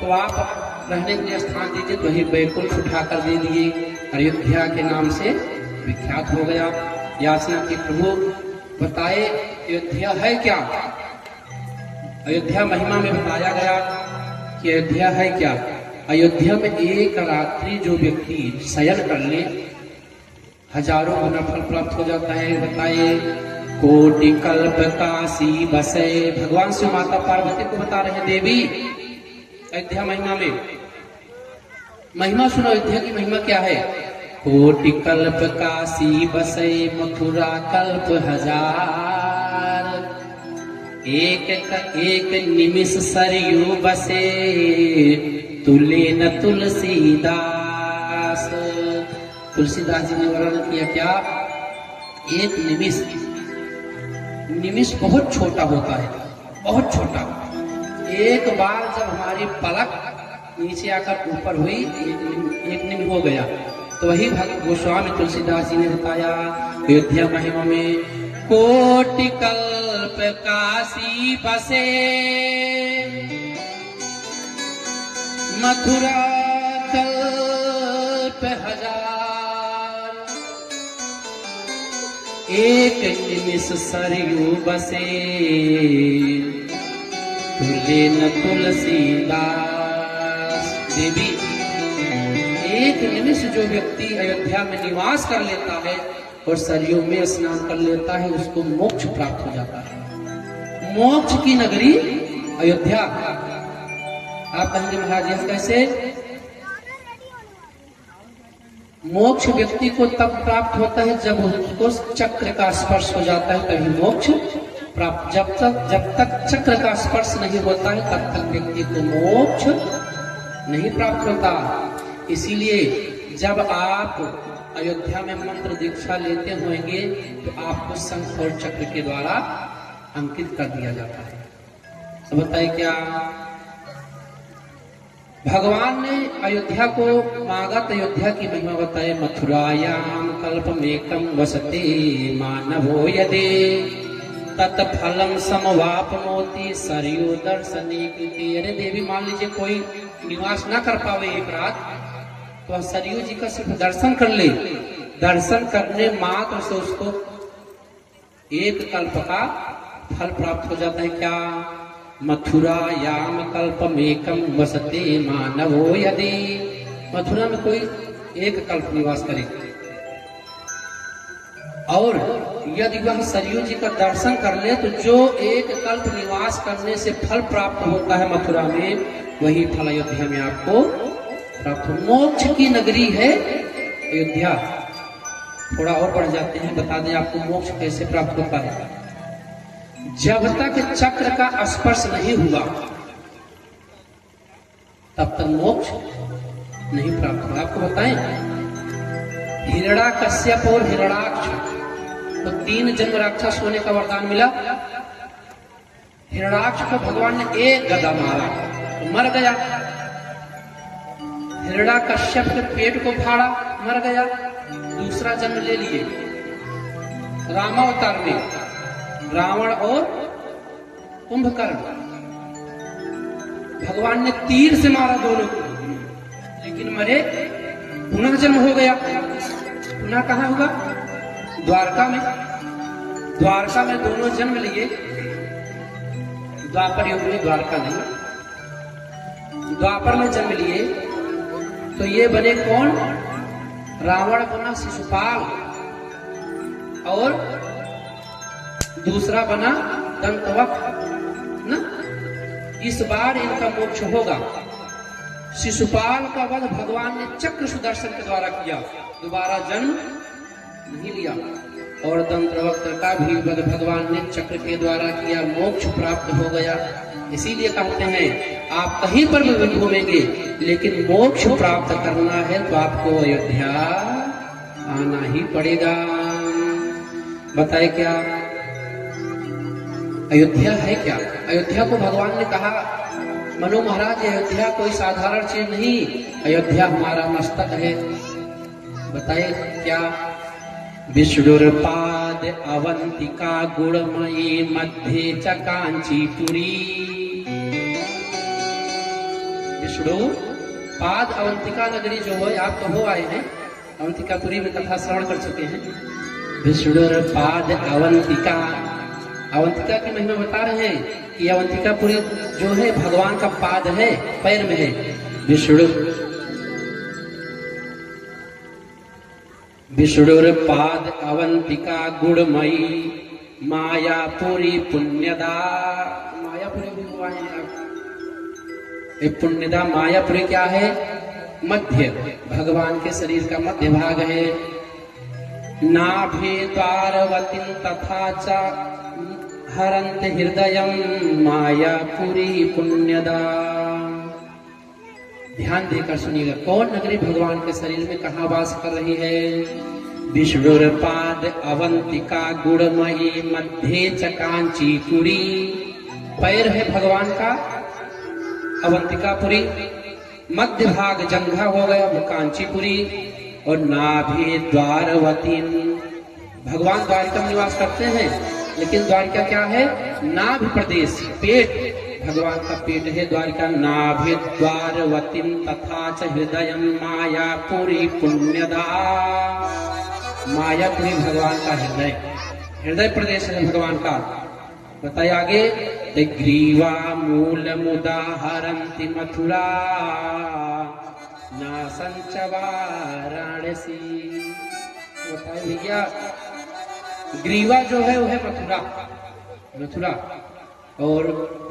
तो आप रहने के लिए स्थान दीजिए। तो वही वैकुंठ उठाकर दे दिए, अयोध्या के नाम से विख्यात हो गया। याचना की, प्रभु बताए अयोध्या है क्या। अयोध्या महिमा में बताया गया कि अयोध्या है क्या। अयोध्या में एक रात्रि जो व्यक्ति शयन कर ले, हजारों गुना फल प्राप्त हो जाता है। बताए कोटि कल्प काशी बसे। भगवान से माता पार्वती को बता रहे, देवी अयोध्या महिमा में, महिमा सुनो, अयोध्या की महिमा क्या है। कोटि कल्प काशी बसे मथुरा कल्प हजार, एक निमिष सरयू बसे तुले न तुलसीदास। तुलसीदास जी ने वर्णन किया क्या, एक निमिष बहुत छोटा होता है, बहुत छोटा। एक बार जब हमारी पलक नीचे आकर ऊपर हुई, एक निमिष हो गया। तो वही भक्त गोस्वामी तुलसीदास जी ने बताया अयोध्या महिमा में, कोटि कल्प काशी बसे मथुरा कल्प हजार, एक निमिष सरयू बसे तुले न तुलसीदास। देवी एक निमिष जो व्यक्ति अयोध्या में निवास कर लेता है और सरयू में स्नान कर लेता है, उसको मोक्ष प्राप्त हो जाता है। मोक्ष की नगरी अयोध्या। आप कहेंगे महाराज यह कैसे। मोक्ष व्यक्ति को तब प्राप्त होता है जब उसको चक्र का स्पर्श हो जाता है, तभी मोक्ष प्राप्त। जब तक चक्र का स्पर्श नहीं होता है तब तक व्यक्ति को मोक्ष नहीं प्राप्त होता। इसीलिए जब आप अयोध्या में मंत्र दीक्षा लेते होंगे तो आपको शंख और चक्र के द्वारा अंकित कर दिया जाता है। तो बताइए क्या भगवान ने अयोध्या को मांगा, तो अयोध्या की महिमा बताए। मथुरायाम कल्पमेकं वसते मानवो यदि तत्फलम समवापनोति सरयू दर्शने कृते। अरे देवी मान लीजिए कोई निवास न कर पावे एक रात, तो सरयू जी का सिर्फ दर्शन कर ले, दर्शन करने मात्र से उसको एक कल्प का फल प्राप्त हो जाता है। क्या मथुरायाम कल्पमेकं वसते मानवो यदि। मथुरा में कोई एक कल्प निवास करे और यदि वह सरयू जी का दर्शन कर ले, तो जो एक कल्प निवास करने से फल प्राप्त होता है मथुरा में, वही फल अयोध्या में आपको प्राप्त हो। मोक्ष की नगरी है अयोध्या। थोड़ा और बढ़ जाते हैं, बता दें आपको मोक्ष कैसे प्राप्त होता है। जब तक चक्र का स्पर्श नहीं हुआ तब तक मोक्ष नहीं प्राप्त होगा। आपको बताएं, हिरण्याकश्यप और हिरण्याक्ष तो 3 जन्म राक्षस होने का वरदान मिला। हिरण्याक्ष को भगवान ने एक गदा मारा तो मर गया। हिरण्याकश्यप के पेट को फाड़ा, मर गया। दूसरा जन्म ले लिए रामावतार में, रावण और कुंभकर्ण। भगवान ने तीर से मारा दोनों को, लेकिन मरे। पुनः जन्म हो गया। पुनः कहाँ होगा? द्वारका में। द्वारका में दोनों जन्म लिए। द्वापर युग में द्वारका नहीं, द्वापर में जन्म लिए तो ये बने कौन? रावण बना शिशुपाल और दूसरा बना दंतवक्र ना। इस बार इनका मोक्ष होगा। शिशुपाल का वध भगवान ने चक्र सुदर्शन के द्वारा किया, दोबारा जन्म नहीं लिया। और दंतवक्र का भी वध भगवान ने चक्र के द्वारा किया, मोक्ष प्राप्त हो गया। इसीलिए कहते हैं आप कहीं पर भी घूमेंगे लेकिन मोक्ष प्राप्त करना है तो आपको अयोध्या आना ही पड़ेगा। बताए क्या अयोध्या है? क्या अयोध्या को भगवान ने कहा, मनु महाराज अयोध्या कोई साधारण चीज नहीं, अयोध्या हमारा मस्तक है। बताए क्या? विष्णुर्पाद अवंतिका गुणमयी मध्ये च कांचीपुरी। विष्णु पाद अवंतिका नगरी जो है, आप तो हो आए हैं, अवंतिकापुरी में कथा श्रवण कर चुके हैं। विष्णुर्पाद अवंतिका, अवंतिका की महिमा बता रहे हैं कि अवंतिकापुरी जो है भगवान का पाद है, पैर में है। विष्णुर्पाद अवंतिका गुणमयी मायापुरी पुण्यदा। मायापुरी भी हुआ है आप। पुण्यदा मायापुरी क्या है? मध्य, भगवान के शरीर का मध्य भाग है। नाभि द्वारवतीं तथा च हरन्त हृदयं मायापुरी पुण्यदा। ध्यान देकर सुनिएगा, कौन नगरी भगवान के शरीर में कहाँ वास कर रही है? विष्णुर्पाद अवंतिका गुणमयी मध्य च कांचीपुरी। पैर है भगवान का अवंतिकापुरी, मध्य भाग जंघा हो गया वो कांचीपुरी, और नाभि द्वारवती। भगवान द्वारिका में निवास करते हैं लेकिन द्वारिका क्या है? नाभि प्रदेश, पेट, भगवान का पेट है द्वारिका। नाभि द्वारवती तथा च हृदय मायापुरी पुण्यदा। मायापुरी भगवान का हृदय, हृदय प्रदेश है भगवान का। बताइए आगे, ग्रीवा मूल मुदाहरन्ति मथुरा ना संचवाराणसी। बताइए भैया, ग्रीवा जो है वो है मथुरा, मथुरा, और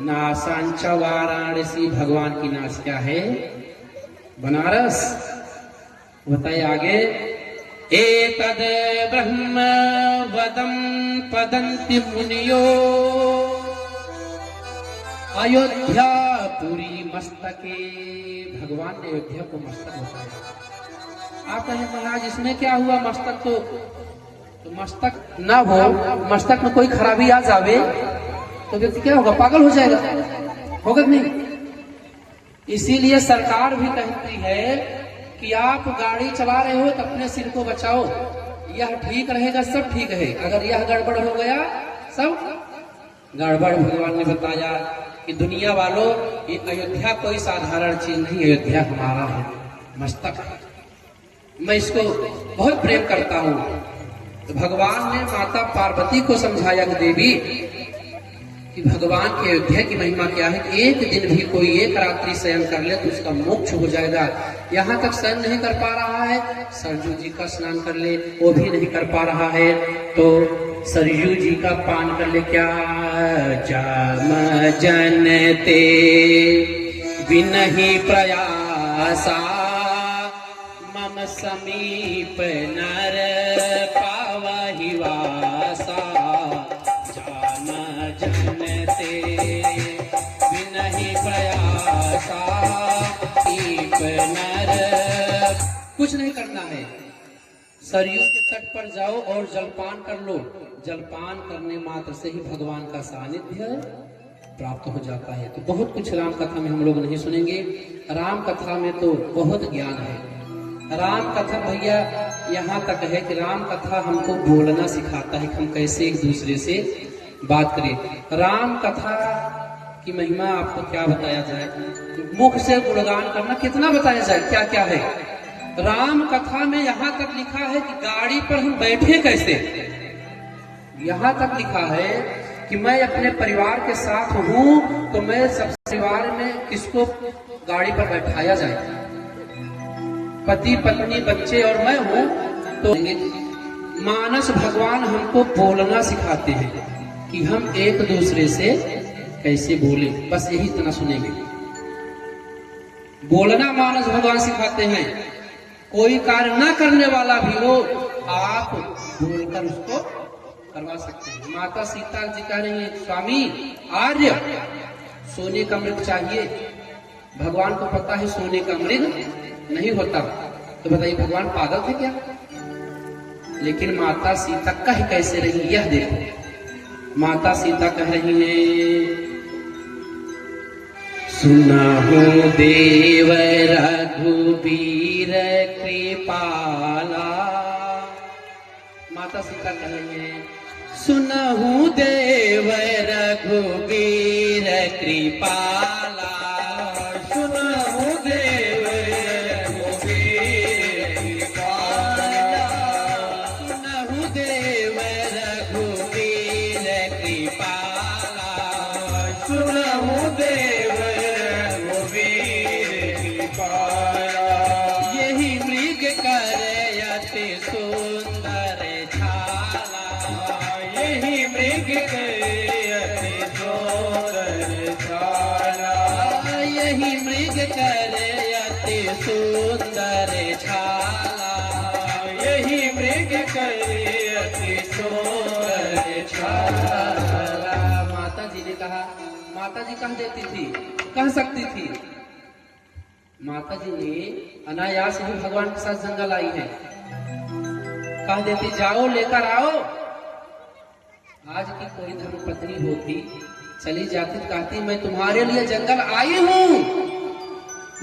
नासांच वाराणसी, भगवान की नास क्या है? बनारस। बताइए आगे, एतद ब्रह्म वदं पदन्ति मुनियो अयोध्या पुरी मस्तके। भगवान ने अयोध्या को मस्तक बताया। आप कहें महाराज इसमें क्या हुआ? मस्तक तो मस्तक ना हो, मस्तक में कोई खराबी आ जावे तो व्यक्ति क्या होगा? पागल हो जाएगा, होगा कि नहीं? इसीलिए सरकार भी कहती है कि आप गाड़ी चला रहे हो तो अपने सिर को बचाओ, यह ठीक रहेगा सब ठीक है, अगर यह गड़बड़ हो गया सब गड़बड़। भगवान ने बताया कि दुनिया वालों, ये अयोध्या कोई साधारण चीज नहीं, अयोध्या हमारा है, मस्तक है। मैं इसको बहुत प्रेम करता हूँ। तो भगवान ने माता पार्वती को समझाया कि देवी कि भगवान की अयोध्या की महिमा क्या है कि एक दिन भी कोई एक रात्रि शयन कर ले तो उसका मोक्ष हो जाएगा। यहाँ तक शयन नहीं कर पा रहा है, सरजू जी का स्नान कर ले, वो भी नहीं कर पा रहा है, तो सरजू जी का पान कर ले। क्या जाम जनते विनहि प्रयासा मम समीप नर पावहि वासा। जाम जनते विनहि प्रयासा ईप नर। कुछ नहीं करना है, सरयू के तट पर जाओ और जलपान कर लो। जलपान करने मात्र से ही भगवान का सानिध्य प्राप्त हो जाता है। तो बहुत कुछ राम कथा में हम लोग नहीं सुनेंगे। राम कथा में तो बहुत ज्ञान है। राम कथा भैया यहाँ तक है कि राम कथा हमको बोलना सिखाता है कि हम कैसे एक दूसरे से बात करें। राम कथा की महिमा आपको क्या बताया जाए, मुख से गुणगान करना कितना बताया जाए, क्या क्या है। राम कथा में यहाँ तक लिखा है कि गाड़ी पर हम बैठे कैसे, यहाँ तक लिखा है कि मैं अपने परिवार के साथ हूँ तो मैं सबसे परिवार में किसको गाड़ी पर बैठाया जाए, पति पत्नी बच्चे और मैं हूँ तो मानस भगवान हमको बोलना सिखाते हैं कि हम एक दूसरे से कैसे बोले, बस यही इतना सुनेंगे। बोलना मानस भगवान सिखाते हैं। कोई कार्य ना करने वाला भी हो आप बोलकर उसको करवा सकते हैं। माता सीता जी कह रही है स्वामी आर्य सोने का मृग चाहिए, भगवान को पता है सोने का मृग नहीं होता, तो बताइए भगवान पागल थे क्या? लेकिन माता सीता कह कैसे रही यह देखो। माता सीता कह रही है सुनहु देव रघुबीर कृपाला। माता सीता कह रही है सुनहु देव रघुबीर कृपाला, सुनहु देव रघुबीर कृपाला, सुनहु देव रघुबीर कृपाला, सुनहु देव रघुबीर कृपाला। यही मृग करे अति सुंदर छाला, यही मृग करे अति सुंदर छाला, यही मृग करे अति सुंदर छाला, यही मृग करे अति सुंदर छाला। माता जी ने कहा, माता जी कह देती थी, कह सकती थी। माता जी ने अनायास ही भगवान के साथ जंगल आई है, कह देती जाओ लेकर आओ। आज की कोई धर्मपत्नी होती चली जाती तो कहती मैं तुम्हारे लिए जंगल आई हूँ,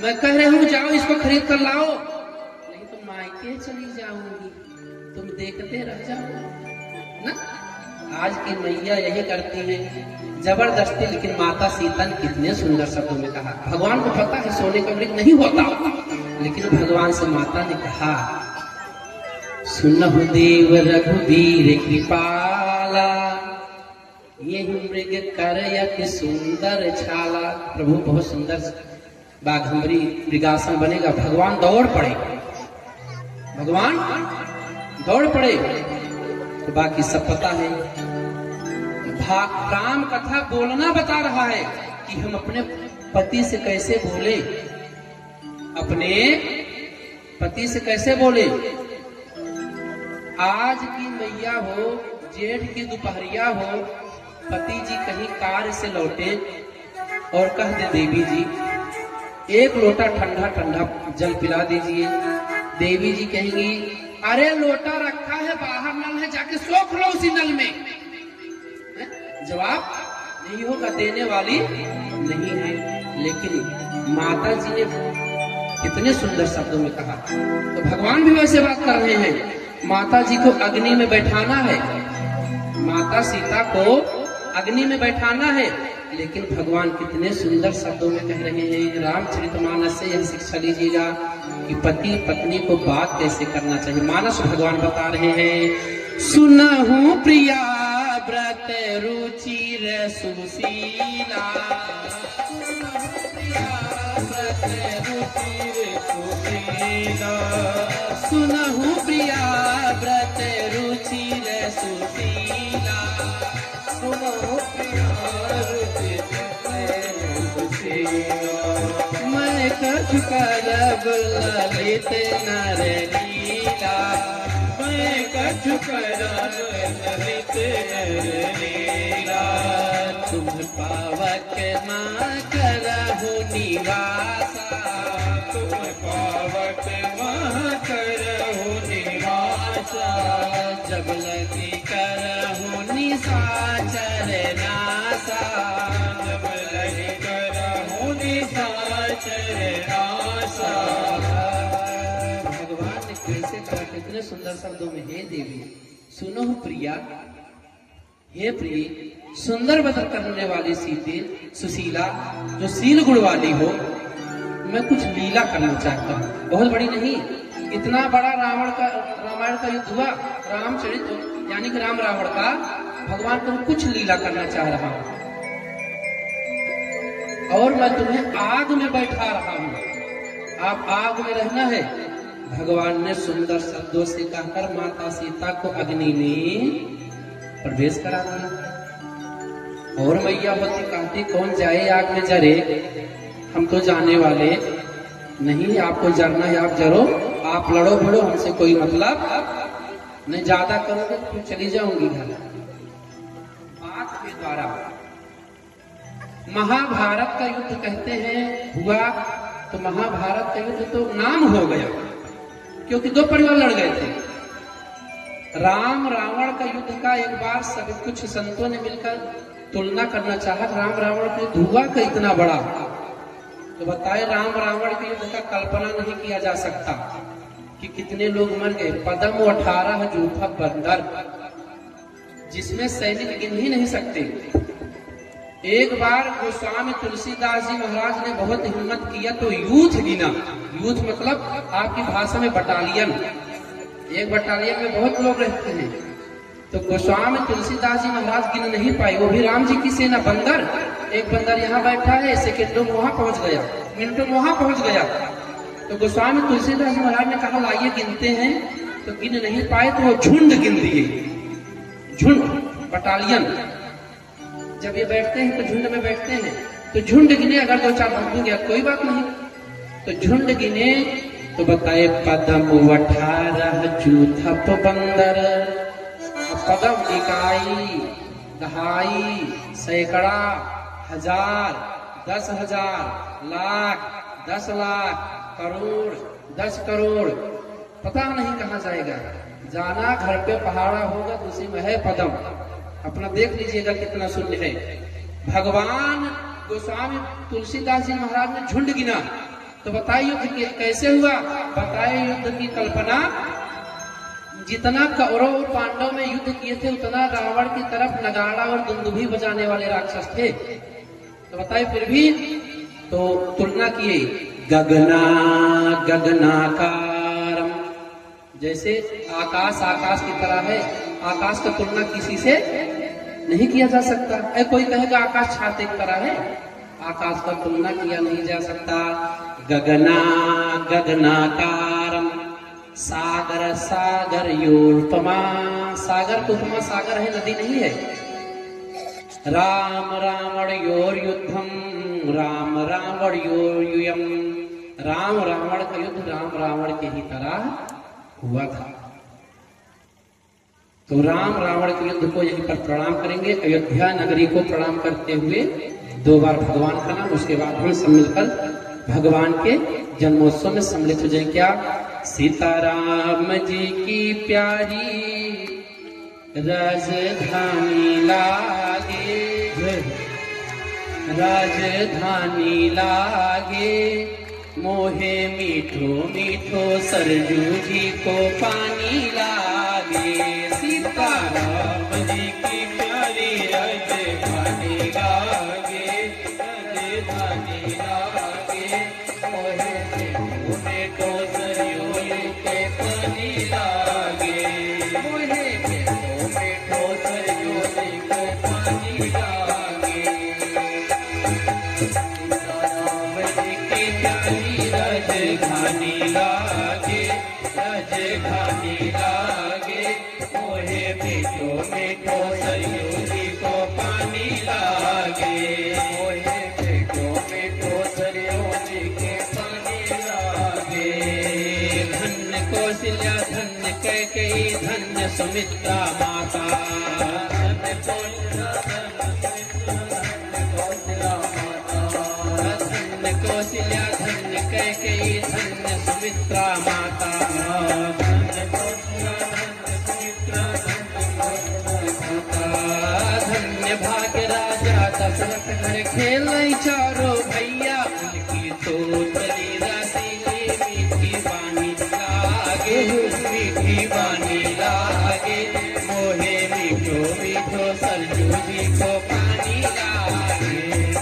मैं कह रही हूँ जाओ इसको खरीद कर लाओ, नहीं तो मायके चली जाऊंगी, तुम देखते रह जाओ ना। आज की मैया यही करती है जबरदस्ती। लेकिन माता सीता ने कितने सुंदर शब्दों में कहा, भगवान को पता है सोने का मृग नहीं होता, लेकिन भगवान से माता ने कहा सुनहु देव रघुबीर कृपाला, यही मृग करयत सुंदर छाला। प्रभु बहुत सुंदर बाघंबरी मृगासन बनेगा। भगवान दौड़ पड़े, भगवान दौड़ पड़े। तो बाकी सब पता है। राम कथा बोलना बता रहा है कि हम अपने पति से कैसे बोले, अपने पति से कैसे बोले। आज की मैया हो, जेठ की दोपहरिया हो, पति जी कहीं कार्य से लौटे और कह दे देवी जी एक लोटा ठंडा ठंडा जल पिला दीजिए। देवी जी कहेंगी अरे लोटा रखा है बाहर, नल है, जाके सोख लो उसी नल में। जवाब नहीं होगा, देने वाली नहीं है। लेकिन माता जी ने कितने सुंदर शब्दों में कहा। तो भगवान भी वैसे बात कर रहे हैं। माता जी को अग्नि में बैठाना है, माता सीता को अग्नि में बैठाना है, लेकिन भगवान कितने सुंदर शब्दों में कह रहे हैं। रामचरितमानस से यह शिक्षा लीजिएगा कि पति पत्नी को बात कैसे करना चाहिए। मानस भगवान बता रहे हैं सुनहु प्रिया व्रत रुचिर सुशीला, सुनहु प्रिया व्रत रुचिर सुशीला, सुनहु प्रिया मैं कछु करब ललित नर लीला, मैं कछु करब ललित नर लीला, तुम पावक माँ करहु निवासा, तुम पावक माँ करहु निवासा, जब लगी करहु निशाचर नासा, जब लगी करहु निशाचर नासा। भगवान ने कैसे कहा, कितने सुंदर शब्दों में, हे देवी सुनो प्रिया, हे प्रिय, सुंदर बदल करने वाली सीते सुशीला, जो सील गुण वाली हो, मैं कुछ लीला करना चाहता हूँ। बहुत बड़ी नहीं, इतना बड़ा रामायण का युद्ध हुआ, रामचरित यानी कि राम रावण का, भगवान को कुछ लीला करना चाह रहा हूँ। और मैं तुम्हें आग में बैठा रहा हूं, आप आग में रहना है। भगवान ने सुंदर शब्दों से कहकर माता सीता को अग्नि में प्रवेश करा दिया। और मैया होती कहती कौन जाए आग में जरे, हम तो जाने वाले नहीं, आपको जरना है आप जरो, आप लड़ो भिड़ो, हमसे कोई मतलब नहीं, ज्यादा करोगे तो चली जाऊंगी घर। बात के द्वारा महाभारत का युद्ध कहते हैं हुआ, तो महाभारत का युद्ध तो नाम हो गया क्योंकि दो परिवार लड़ गए थे। राम रावण का युद्ध का एक बार सब कुछ संतों ने मिलकर तुलना करना चाहा, राम रावण का युद्ध हुआ का इतना बड़ा, तो बताए राम रावण के युद्ध का कल्पना नहीं किया जा सकता कि कितने लोग मर गए। पदम 18 जूथा बंदर, जिसमें सैनिक गिन ही नहीं सकते। एक बार गोस्वामी तुलसीदास जी महाराज ने बहुत हिम्मत किया तो यूथ गिना। यूथ मतलब आपकी भाषा में बटालियन, एक बटालियन में बहुत लोग रहते हैं, तो गोस्वामी तुलसीदास जी महाराज गिन नहीं पाए। वो भी राम जी की सेना बंदर, एक बंदर यहाँ बैठा है, सेकेंडों में वहां पहुंच गया, मिनटों में वहां पहुंच गया। तो गोस्वामी तुलसीदास जी महाराज ने कहा लाइए गिनते हैं, तो गिन नहीं पाए तो वो झुंड गिन दिए। झुंड बटालियन, जब ये बैठते हैं तो झुंड में बैठते हैं, तो झुंड गिने, अगर दो चार भंग गया कोई बात नहीं, तो झुंड गिने तो बताए पदम 18 जूथा बंदर। पदम इकाई, दहाई, सैकड़ा, हजार, 10,000, लाख, 10 लाख, करोड़, 10 करोड़, पता नहीं कहाँ जाएगा। जाना घर पे पहाड़ा होगा तो उसी में है पदम, अपना देख लीजिएगा कितना शून्य है। भगवान गोस्वामी तुलसीदास जी महाराज ने झुंड गिना, तो बताइए युद्ध कैसे हुआ। बताए युद्ध की कल्पना, जितना कौरव और पांडव में युद्ध किए थे उतना रावण की तरफ नगाड़ा और दुंदुभी बजाने वाले राक्षस थे। तो बताइए फिर भी तो तुलना किए, गगना गगनाकारम, जैसे आकाश आकाश की तरह है, आकाश का तुलना किसी से नहीं किया जा सकता। कोई कहेगा आकाश छाते की तरह है, आकाश का तुलना किया नहीं जा सकता। गगना गगनाकारम, सागर सागर योपमा, सागर को उपमा सागर है, नदी नहीं है। Ram Ravan your Yuddham, Ram Ravan your युयम, Ram Ravan का युद्ध राम रावण के ही तरह हुआ था। तो राम रावण के युद्ध को यहीं पर प्रणाम करेंगे। अयोध्या नगरी को प्रणाम करते हुए 2 बार भगवान का नाम, उसके बाद हम सब मिलकर भगवान के जन्मोत्सव में सम्मिलित हो जाए। क्या सीताराम जी की प्यारी राजधानी लागे, राजधानी लागे, मोहे मीठो मीठो सरजू जी को पानी लागे। सीताराम जी की प्यारी राजधानी लागे, राजधानी लागे, मोहे मीठो मीठो सरजू जी को पानी लागे, मोहे मीठो मीठो सरजू जी को पानी लागे। सीताराम जी की प्यारी राजधानी लागे, राजधानी लागे, मोहे मीठो मीठो सरयू जी को पानी लागे, मोहे मीठो मीठो सरयू जी के पानी लागे। धन्य कौशल्या धन्य कैकेयी, धन्य सुमित्रा माता, धन्य कौशल्या धन्य कौशल्या धन्य कैकेयी, धन्य सुमित्रा माता, धन्य कौशल्या धन्य सुमित्रा धन्य भाग्य राजा दशरथ घर खेल चारों भैया, उनकी तो चली रसीली मीठी बानी लागे, मीठी बानी लागे, मोहे मीठो मीठो सरजू जी को पानी लागे,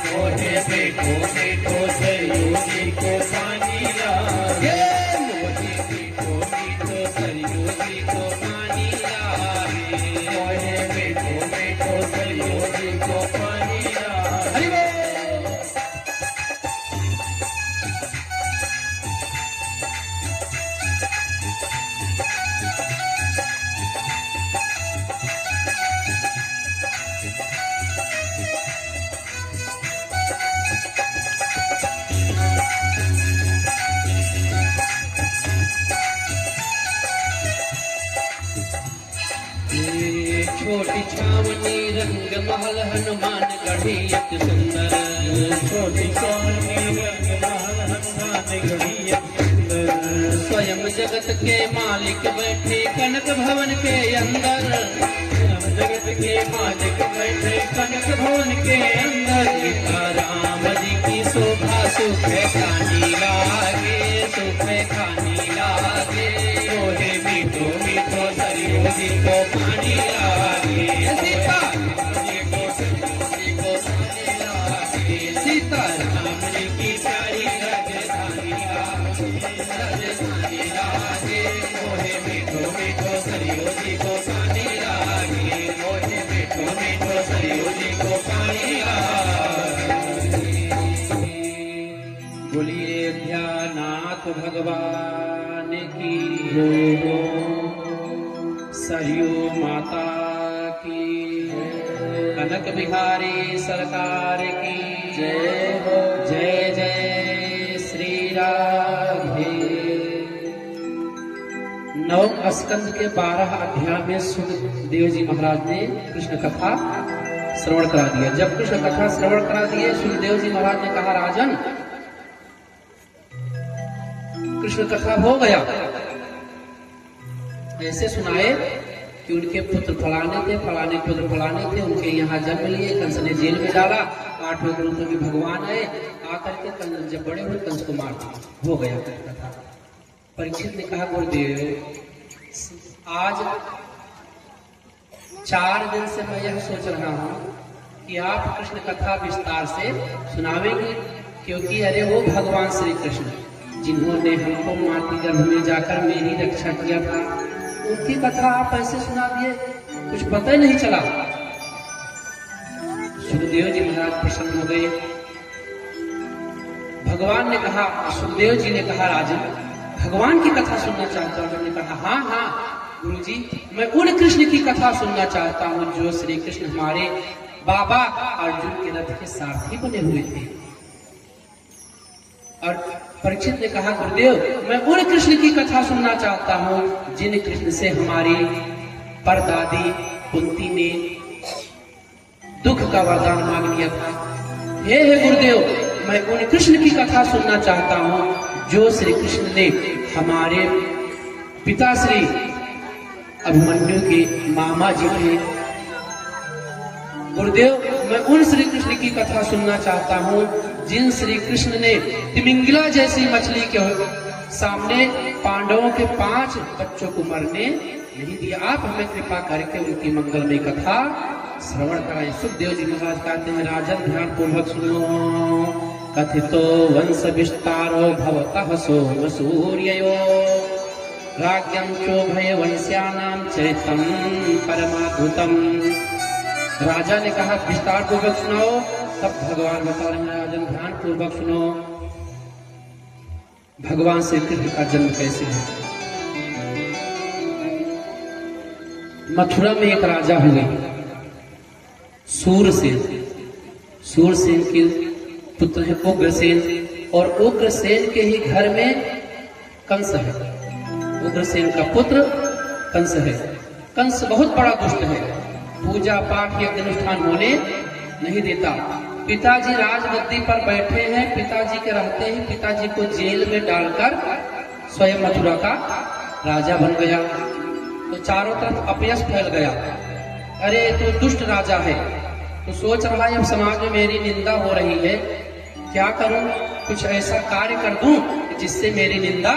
मोहे मीठो मीठो सरजू जी को पानी लागे, मोहे मीठो मीठो सरजू जी को पानी लागे, मोहे मीठो मीठो सरजू जी को पानी लागे। छोटी छावनी रंग महल हनुमान गढ़ी अति सुंदर। छोटी छावनी रंग महल हनुमान गढ़ी अति सुंदर। स्वयं जगत के मालिक बैठे कनक भवन के अंदर। स्वयं जगत के मालिक बैठे कनक भवन के अंदर। सीता राम जी की शोभा सुखे खानी लागे, सुखे खानी लागे। मोहे मीठो मीठो सरयू जी को पानी लागे। सीता जी को सरयू जी को पानी लागे। सीता राम जी की प्यारी राजधानी लागे, राजधानी लागे। मोहे मीठो मीठो सरयू जी को पानी लागे। मोहे मीठो मीठो सरयू जी को पानी लागे। बोलिए ध्यानाथ भगवान की, सरयू माता की, कनक बिहारी सरकार की जय हो। जय जय श्री राधे। नवम स्कंद के 12 अध्याय में सुखदेव जी महाराज ने कृष्ण कथा श्रवण करा दिया। जब कृष्ण कथा श्रवण करा दिए, सुखदेव जी महाराज ने कहा, राजन कृष्ण कथा हो गया। ऐसे सुनाए कि उनके पुत्र फलाने थे, फलाने पुत्र फलाने थे, उनके यहाँ जन्म लिए, कंस ने जेल में डाला, 8 ग्रंथों के भगवान आए, आकर के कंस जब बड़े हुए कंस को मार दिया। हो गया कथा। परीक्षित ने कहा, गुरुदेव आज 4 दिन से मैं यह सोच रहा हूँ कि आप कृष्ण कथा विस्तार से सुनावेंगे, क्योंकि अरे वो भगवान श्री कृष्ण जिन्होंने हमको माँ के गर्भ में जाकर मेरी रक्षा किया था, उनकी कथा आप ऐसे सुना दिए, कुछ पता ही नहीं चला। सुखदेव जी महाराज प्रसन्न हो गए। भगवान ने कहा, सुखदेव जी ने कहा, राजन भगवान की कथा सुनना चाहता हूँ। मैंने कहा, हाँ हाँ गुरुजी, मैं उन कृष्ण की कथा सुनना चाहता हूँ जो श्री कृष्ण हमारे बाबा अर्जुन के रथ के सारथी बने हुए थे। और परीक्षित ने कहा, गुरुदेव मैं उन कृष्ण की कथा सुनना चाहता हूँ जिन कृष्ण से हमारी परदादी कुंती ने दुख का वरदान मांग लिया था। हे गुरुदेव, मैं उन कृष्ण की कथा सुनना चाहता हूँ जो श्री कृष्ण ने हमारे पिता श्री अभिमन्यु के मामा जी थे। गुरुदेव मैं उन श्री कृष्ण की कथा सुनना चाहता हूँ जिन श्री कृष्ण ने तिमिंगिला जैसी मछली के सामने पांडवों के 5 बच्चों को मरने नहीं दिया। आप हमें कृपा करके उनकी मंगलमय कथा श्रवण कराएं। सुखदेव जी महाराज कहते हैं, राजन ध्यान पूर्वक सुनो। कथितो वंश विस्तारो भवतः सोम सूर्ययो राज्ञं चोभय वंश्यानां चरितं परमाद्भुतम्। राजा ने कहा, विस्तार पूर्वक सुनाओ। तब भगवान बता रहे हैं, राजन ध्यान पूर्वक सुनो, भगवान श्री कृष्ण का जन्म कैसे है। मथुरा में एक राजा हुए सूरसेन। सूरसेन के पुत्र है उग्रसेन, और उग्रसेन के ही घर में कंस है। उग्रसेन का पुत्र कंस है। कंस बहुत बड़ा दुष्ट है, पूजा पाठ यज्ञ अनुष्ठान होने नहीं देता। पिताजी राजगद्दी पर बैठे हैं, पिताजी के रहते ही पिताजी को जेल में डालकर स्वयं मथुरा का राजा बन गया। तो चारों तरफ अपयश फैल गया। अरे तो दुष्ट राजा है, तो सोच रहा है अब समाज में मेरी निंदा हो रही है, क्या करूं, कुछ ऐसा कार्य कर दूं जिससे मेरी निंदा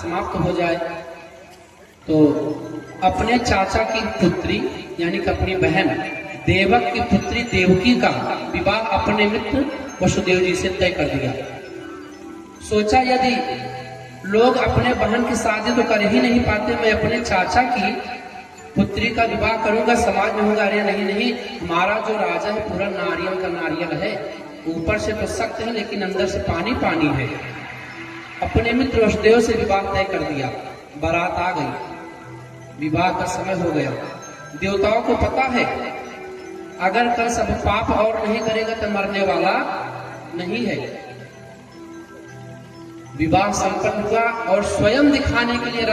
समाप्त हो जाए। तो अपने चाचा की पुत्री यानी कि अपनी बहन देवक की पुत्री देवकी का विवाह अपने मित्र वसुदेव जी से तय कर दिया। सोचा यदि लोग अपने बहन की शादी तो कर ही नहीं पाते, मैं अपने चाचा की पुत्री का विवाह करूंगा, समाज में होगा अरे नहीं नहीं, हमारा जो राजा है पूरा नारियल का नारियल है, ऊपर से तो सख्त है लेकिन अंदर से पानी पानी है। अपने मित्र वसुदेव से विवाह तय कर दिया। बारात आ गई, विवाह का समय हो गया। देवताओं को पता है अगर कल सब पाप और नहीं करेगा तो मरने वाला नहीं है। विवाह संपन्न हुआ और स्वयं दिखाने के लिए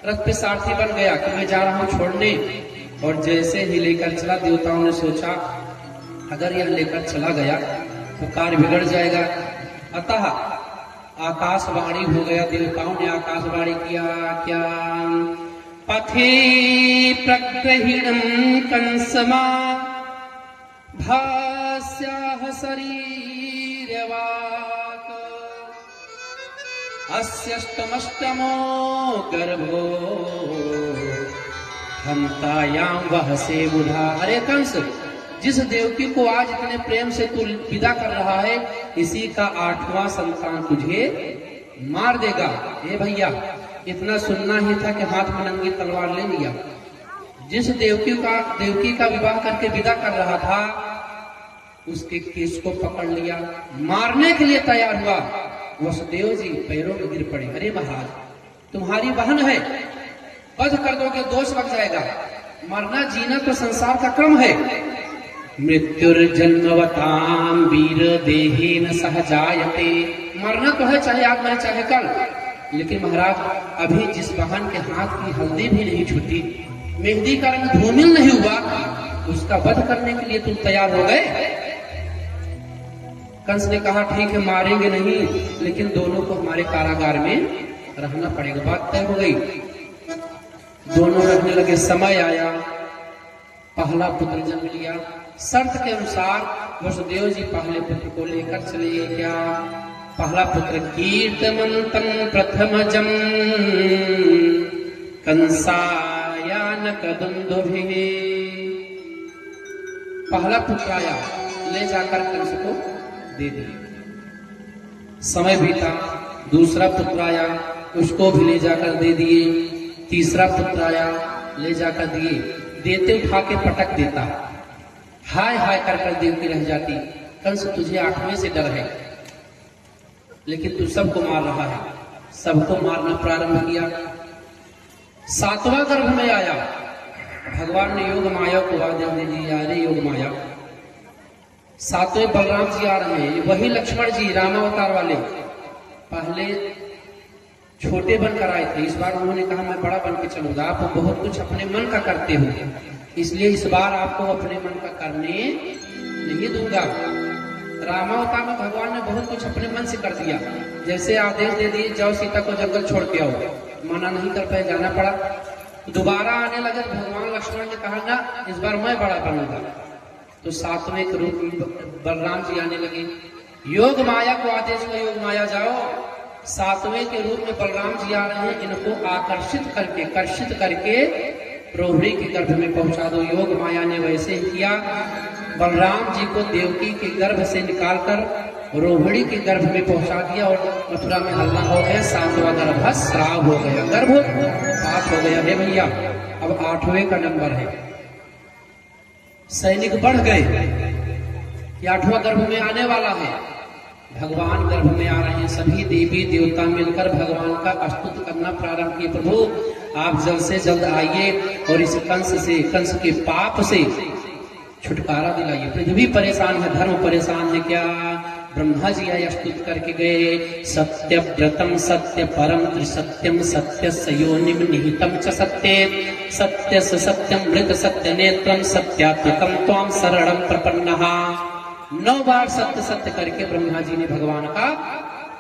रथ पे सारथी बन गया कि मैं जा रहा हूं छोड़ने। और जैसे ही लेकर चला, देवताओं ने सोचा अगर यह लेकर चला गया तो कार्य बिगड़ जाएगा। अतः आकाशवाणी हो गया, देवताओं ने आकाशवाणी किया क्या, पथे प्रग्रहीणं कंसमा भास्याः शरीरवाक् अस्यष्टमष्टमो गर्भो हंतायां वहसे बुधा। अरे कंस, जिस देवकी को आज इतने प्रेम से तू विदा कर रहा है, इसी का 8वां संतान तुझे मार देगा। ए भैया, इतना सुनना ही था कि हाथ में नंगी तलवार ले लिया। जिस देवकी का विवाह करके विदा कर रहा था, उसके केस को पकड़ लिया, मारने के लिए तैयार हुआ। वसुदेव जी पैरों में गिर पड़े। अरे महाराज, तुम्हारी बहन है, वध कर दोगे दोष लग जाएगा। मरना जीना तो संसार का क्रम है। मृत्युर्जन्मवताम वीर देहेन सहजायते। मरना तो है, चाहे आज मरे चाहे कल। लेकिन महाराज, अभी जिस बहन के हाथ की हल्दी भी नहीं छूटी, मेहंदी का रंग धूमिल नहीं हुआ, उसका वध करने के लिए तुम तैयार हो गए। कंस ने कहा ठीक है, मारेंगे नहीं, लेकिन दोनों को हमारे कारागार में रहना पड़ेगा। बात तय हो गई, दोनों रहने लगे। समय आया, पहला पुत्र जन्म लिया। शर्त के अनुसार वसुदेव जी पहले पुत्र को लेकर चले। क्या, पहला पुत्र कीर्तमंतम प्रथमजम कंसायानक दुंदुभिः। पहला पुत्र आया, ले जाकर कंस को दे दिया। समय बीता, दूसरा पुत्र आया, उसको भी ले जाकर दे दिए। तीसरा पुत्र आया, ले जाकर दिए। देते उठा के पटक देता, हाय हाय कर कर देवती रह जाती। कंस, तुझे 8वें से डर है, लेकिन तू सबको मार रहा है। सबको मारना प्रारंभ किया। 7वां गर्भ में आया, भगवान ने योग माया को आदेश दे दिया, अरे योग माया। 7वें बलराम जी आ रहे हैं, वही लक्ष्मण जी रामावतार वाले। पहले छोटे बनकर आए थे, इस बार उन्होंने कहा मैं बड़ा बन के चलूंगा। आप बहुत कुछ अपने मन का करते हो, इसलिए इस बार आपको अपने मन का करने नहीं दूंगा। रामावतार में भगवान ने बहुत कुछ अपने मन से कर दिया। जैसे आदेश दे दिए, जाओ सीता को जंगल छोड़ के आओ, मना नहीं कर पाए, जाना पड़ा। दोबारा आने लगे, भगवान लक्ष्मण ने कहा ना, इस बार मैं बड़ा बनूंगा। तो 7वें के रूप में बलराम जी आने लगे। योग माया को आदेश में, योग माया जाओ। 7वें के रूप में बलराम जी आ रहे हैं, इनको आकर्षित करके, कर्षित करके रोहिणी के गर्भ में पहुंचा दो। योग माया ने वैसे ही किया। बलराम जी को देवकी के गर्भ से निकालकर रोहिणी के गर्भ में पहुंचा दिया और मथुरा में हल्ला हो गया। 7वां गर्भ श्राव हो गया, गर्भ पात हो गया। हे भैया, अब 8वें का नंबर है। सैनिक बढ़ गए कि 8वां गर्भ में आने वाला है। भगवान गर्भ में आ रहे हैं। सभी देवी देवता मिलकर भगवान का स्तुति करना प्रारंभ किए। प्रभु, आप जल्द से जल्द आइए और इस कंस के पाप से छुटकारा दिलाइए। पृथ्वी परेशान है, धर्म परेशान है। क्या, ब्रह्मा जी आए, स्तुति करके गए। सत्य व्रतम सत्य परम त्रिसत्यम सत्य योनिम निहितम च सत्ये सत्य सत्यम मृत सत्य नेत्रम सत्यात्मकम त्वाम शरणम प्रपन्नः। 9 बार सत्य सत्य करके ब्रह्मा जी ने भगवान का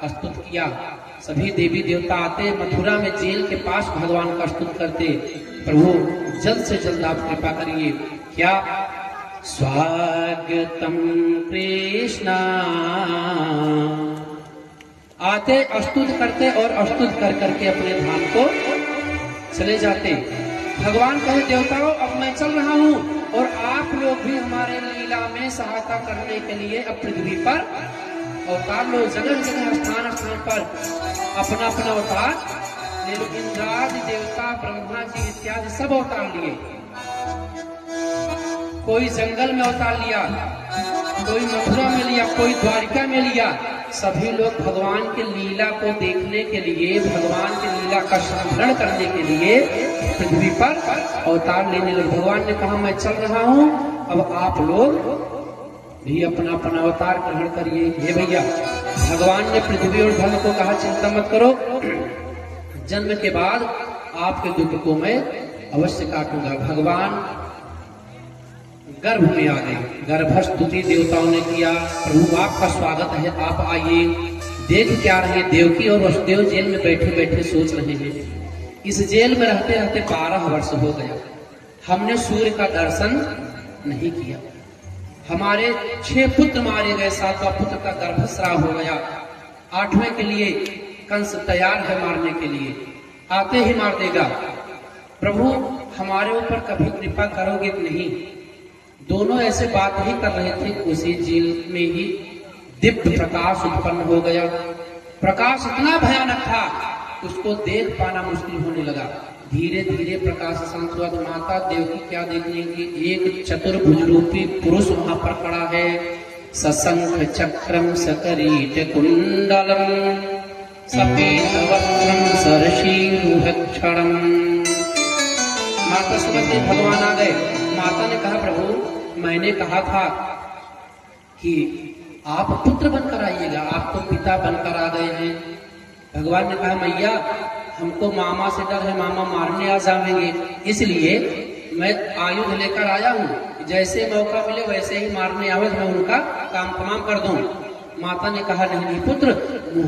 स्तुति किया। सभी देवी देवता आते, मथुरा में जेल के पास भगवान का स्तुति करते। प्रभु, जल्द से जल्द आप कृपा करिए। क्या, स्वागतम कृष्ण। आते, स्तुति करते और स्तुति कर करके अपने धाम को चले जाते। भगवान कहे, देवताओं अब मैं चल रहा हूँ और आप लोग भी हमारे लीला में सहायता करने के लिए अब पृथ्वी पर अवतार लो। जगह जगह स्थान स्थान पर अपना अपना अवतार ले लो। इंद्रादि देवता, ब्रह्मा जी इत्यादि सब अवतार लिए। कोई जंगल में अवतार लिया, कोई मथुरा में लिया, कोई द्वारिका में लिया। सभी लोग भगवान के लीला को देखने के लिए, भगवान की लीला का स्मरण करने के लिए पृथ्वी पर अवतार लेने लगे। भगवान ने कहा, मैं चल रहा हूँ, अब आप लोग भी अपना अपना अवतार ग्रहण करिए। हे भैया, भगवान ने पृथ्वी और धन को कहा, चिंता मत करो, जन्म के बाद आपके दुख को मैं अवश्य काटूंगा। भगवान गर्भ में आ गए। गर्भस्तुति देवताओं ने किया, प्रभु आपका स्वागत है, आप आइए। देख क्या रहे, देवकी और वसुदेव जेल में बैठे बैठे सोच रहे हैं। इस जेल में रहते रहते 12 वर्ष हो गया, हमने सूर्य का दर्शन नहीं किया। हमारे 6 पुत्र मारे गए, 7वां पुत्र का गर्भस्राव हो गया। 8वें के लिए कंस तैयार है मारने के लिए, आते ही मार देगा। प्रभु हमारे ऊपर कभी कृपा करोगे कि नहीं? दोनों ऐसे बात ही कर रहे थे, उसी जेल में ही दिव्य प्रकाश उत्पन्न हो गया। प्रकाश इतना भयानक था, उसको देख पाना मुश्किल होने लगा। धीरे धीरे प्रकाश शांत हुआ। माता देवकी क्या देखने की, एक चतुर्भुज रूपी पुरुष वहां पर खड़ा है। सशंख चक्रम सकरीट कुंडलम सफेद वस्त्रम सरशीरुहक्षणम। माता समझ गई भगवान आ गए। माता ने कहा, प्रभु मैंने कहा था कि आप पुत्र बनकर आइएगा, आप तो पिता बनकर आ गए हैं। भगवान ने कहा, मैया हमको मामा से डर है, मामा मारने आ जाएंगे, इसलिए मैं आयुध लेकर आया हूँ। जैसे मौका मिले वैसे ही मारने आवे, मैं उनका काम तमाम कर दूं। माता ने कहा, नहीं नहीं पुत्र,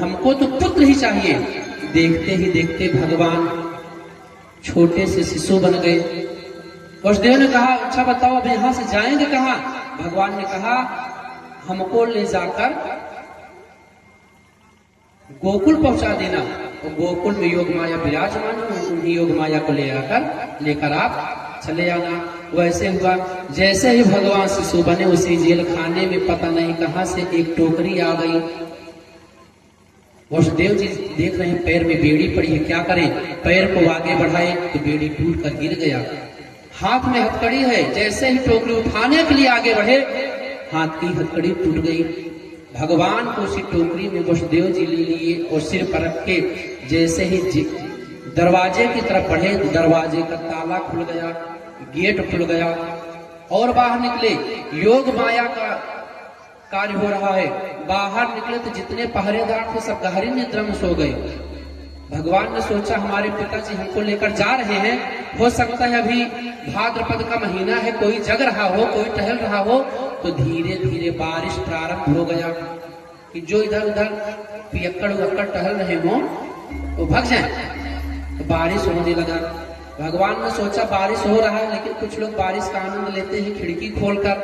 हमको तो पुत्र ही चाहिए। देखते ही देखते भगवान छोटे से शिशु बन गए। वसुदेव ने कहा, अच्छा बताओ अब यहाँ से जाएंगे कहाँ? भगवान ने कहा, हमको ले जाकर गोकुल पहुंचा देना। और गोकुल में योग माया विराजमान है, उन्हीं योग माया को लेकर आप चले आना। वैसे हुआ। जैसे ही भगवान शिशु बने, उसी जेल खाने में पता नहीं कहां से एक टोकरी आ गई। वसुदेव जी देख रहे हैं पैर में बेड़ी पड़ी है, क्या करें? पैर को आगे बढ़ाए तो बेड़ी टूट कर गिर गया। हाथ में हथकड़ी है, जैसे ही टोकरी उठाने के लिए आगे बढ़े, हाथ की हथकड़ी टूट गई। भगवान को उसी टोकरी में वसुदेव जी ले लिए और सिर पर रख के जैसे ही दरवाजे की तरफ बढ़े, दरवाजे का ताला खुल गया, गेट खुल गया और बाहर निकले। योग माया का कार्य हो रहा है। बाहर निकले तो जितने पहरेदार थे सब गहरी निद्रा में सो गए। भगवान ने सोचा, हमारे पिताजी हमको लेकर जा रहे हैं, हो सकता है अभी भाद्रपद का महीना है, कोई जग रहा हो, कोई टहल रहा हो। तो धीरे धीरे बारिश प्रारंभ हो गया कि जो इधर उधर पियक्कड़ उक्कड़ टहल रहे हो वो भाग जाए। तो बारिश होने लगा। भगवान ने सोचा बारिश हो रहा है, लेकिन कुछ लोग बारिश का आनंद लेते हैं खिड़की खोलकर।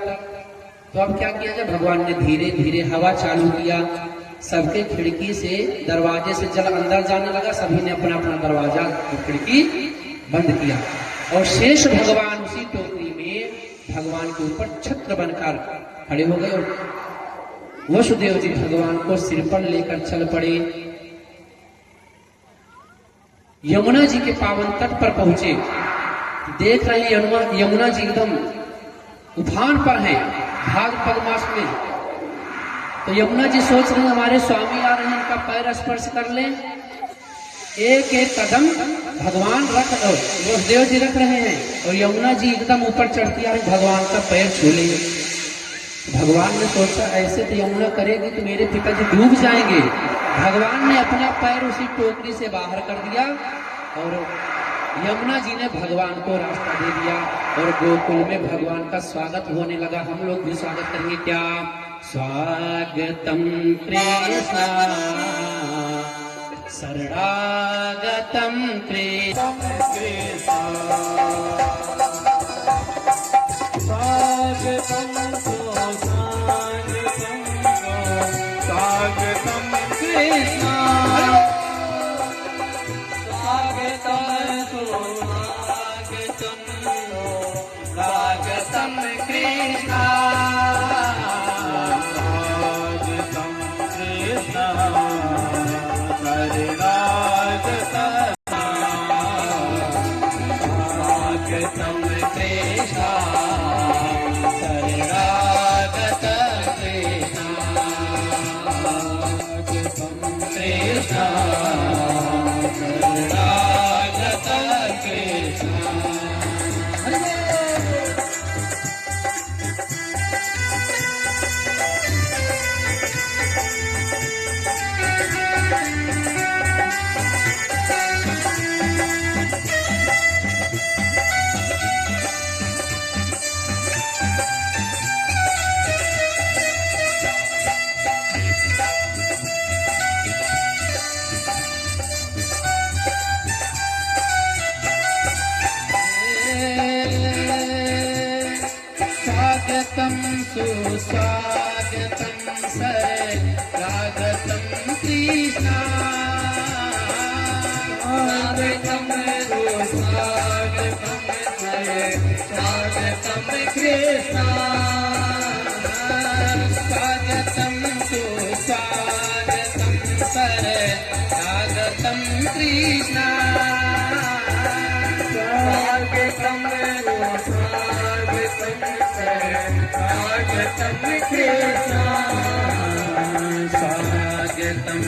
तो अब क्या किया जाए? भगवान ने धीरे धीरे हवा चालू किया, सबके खिड़की से दरवाजे से जल अंदर जाने लगा। सभी ने अपना अपना दरवाजा और खिड़की बंद किया और शेष भगवान उसी टोकरी में भगवान के ऊपर छत्र बनकर खड़े हो गए। और वसुदेव जी भगवान को सिर पर लेकर चल पड़े। यमुना जी के पावन तट पर पहुंचे। देख रहे यमुना जी एकदम उफान पर हैं भाद्रपद मास में। तो यमुना जी सोच रहे हैं हमारे स्वामी आ रहे हैं, इनका पैर स्पर्श कर लें। एक एक कदम भगवान वसुदेव जी रख रहे हैं और यमुना जी एकदम ऊपर चढ़ती आ रही, भगवान का पैर छू लेंगे। भगवान ने सोचा ऐसे तो यमुना करेगी तो मेरे पिताजी डूब जाएंगे। भगवान ने अपना पैर उसी टोकरी से बाहर कर दिया और यमुना जी ने भगवान को रास्ता दे दिया और गोकुल में भगवान का स्वागत होने लगा। हम लोग भी स्वागत करेंगे क्या? स्वागतम कृष्णा शरणागतम कृष्णा स्वागतम स्वागतम कृष्णा स्वागतम कृष्णा सुस्वागतम शरणागतम कृष्णा स्वागतम सुस्वागतम शरणागतम कृष्णा स्वागतम सुस्वागतम शरणागतम कृष्णा स्वागतम स्वागतम कृष्णा स्वागतम कृष्णा स्वागतम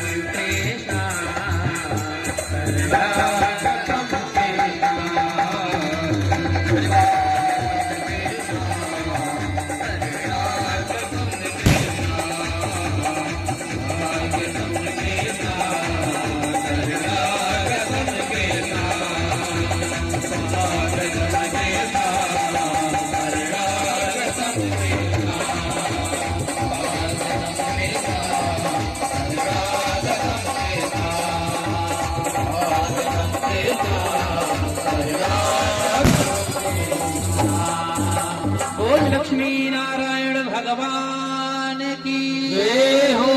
बोल लक्ष्मी नारायण भगवान की जय हो,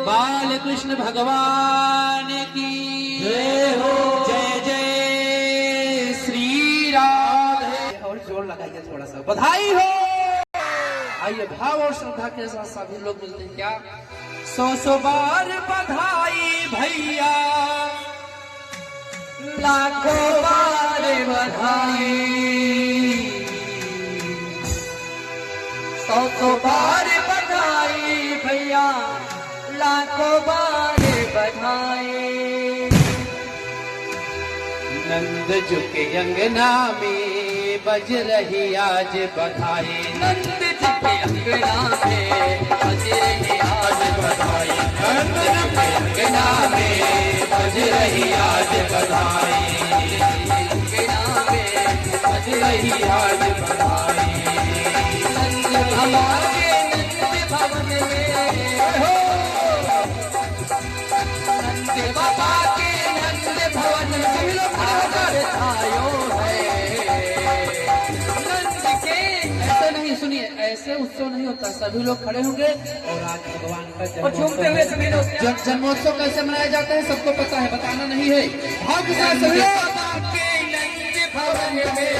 बाल कृष्ण भगवान की जय हो, जय जय श्री राधे। और जोर लगाइए थोड़ा सा, बधाई हो। आइए भाव और श्रद्धा के साथ सभी लोग मिलते हैं क्या? 100 बार बधाई भैया, लाखों बार बधाई, 100 बार बधाई भैया, लाखों बार बधाई। नंद झुके अंगना में बज रही आज बधाई, नंद झुके अंगना में बज रही आज बधाई, नंद झुके अंगना में बज रही आज बधाई, अंगना में बज रही आज बधाई। नंद हमारे नंद भवन में हो, नंद बाबा के नंद भवन में आदर आयो है। नंद के ऐसे नहीं, सुनिए, ऐसे उत्सव नहीं होता। सभी लोग खड़े होंगे और आज भगवान का जन्मोत्सव कैसे मनाया जाता है सबको पता है, बताना नहीं है। भाव के साथ सभी लोग के नंद भवन में,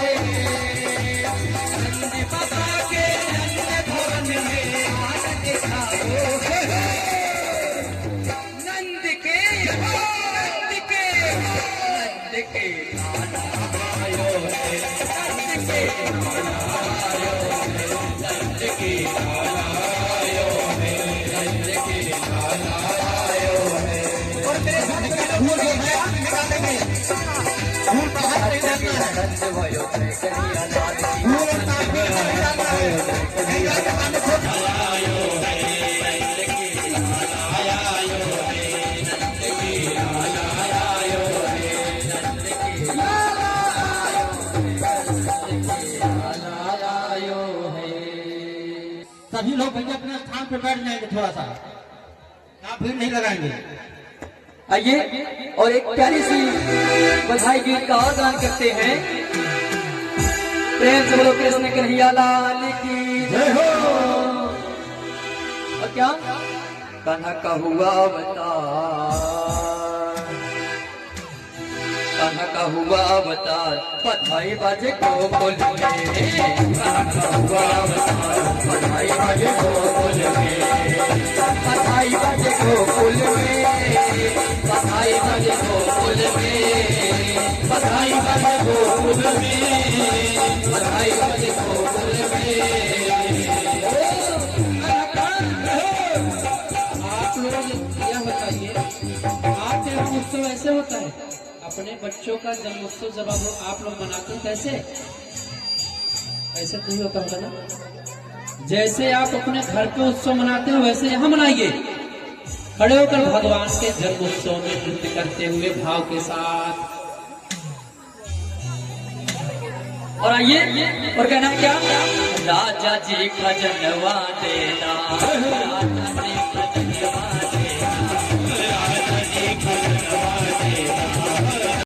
नंद बाबा के नंद भवन में आनंद खाओ है। नंद के नंद के नंद के गाना आयो है, नंद के गाना आयो है, नंद के गाना आयो है, नंद के गाना आयो है। और मेरे साथ भूल हो गया निकालेंगे, भूल बाहर नहीं करना है। नंद भयो कन्हैया लाल की, भूल बाहर नहीं करना है। कन्हैया लाल को आयो है, नंद के गाना आयो है, नंद के गाना आयो है, नंद के गाना आयो है। सभी लोग भैया अपने स्थान पर बैठ जाएंगे, थोड़ा सा आप भीड़ नहीं लगाएंगे। आइए और एक प्यारी सी बधाई गीत का और गान करते हैं। प्रेम से बोलो कृष्ण कन्हैया लाल की जय हो। और क्या कान्हा का हुआ अवतार, कान्हा का हुआ अवतार, बधाई बाजे को बोल में, कान्हा का हुआ अवतार, बधाई बाजे को बोल में, बधाई बाजे को बोल में, बधाई बाजे को बोल में, बधाई बाजे को बोल में, बधाई बाजे को बोल में। आप लोग यह बताइए, आपके यहाँ उत्सव ऐसे होता है? अपने बच्चों का जन्मोत्सव जब आप लोग मनाते हैं कैसे? ऐसे नहीं होता होगा ना? जैसे आप अपने घर पे उत्सव मनाते हो वैसे यहाँ मनाइए। खड़े होकर भगवान के जन्मोत्सव में नृत्य करते हुए भाव के साथ। और आइए और कहना क्या, राजा जी खजनवा देना, राजा जी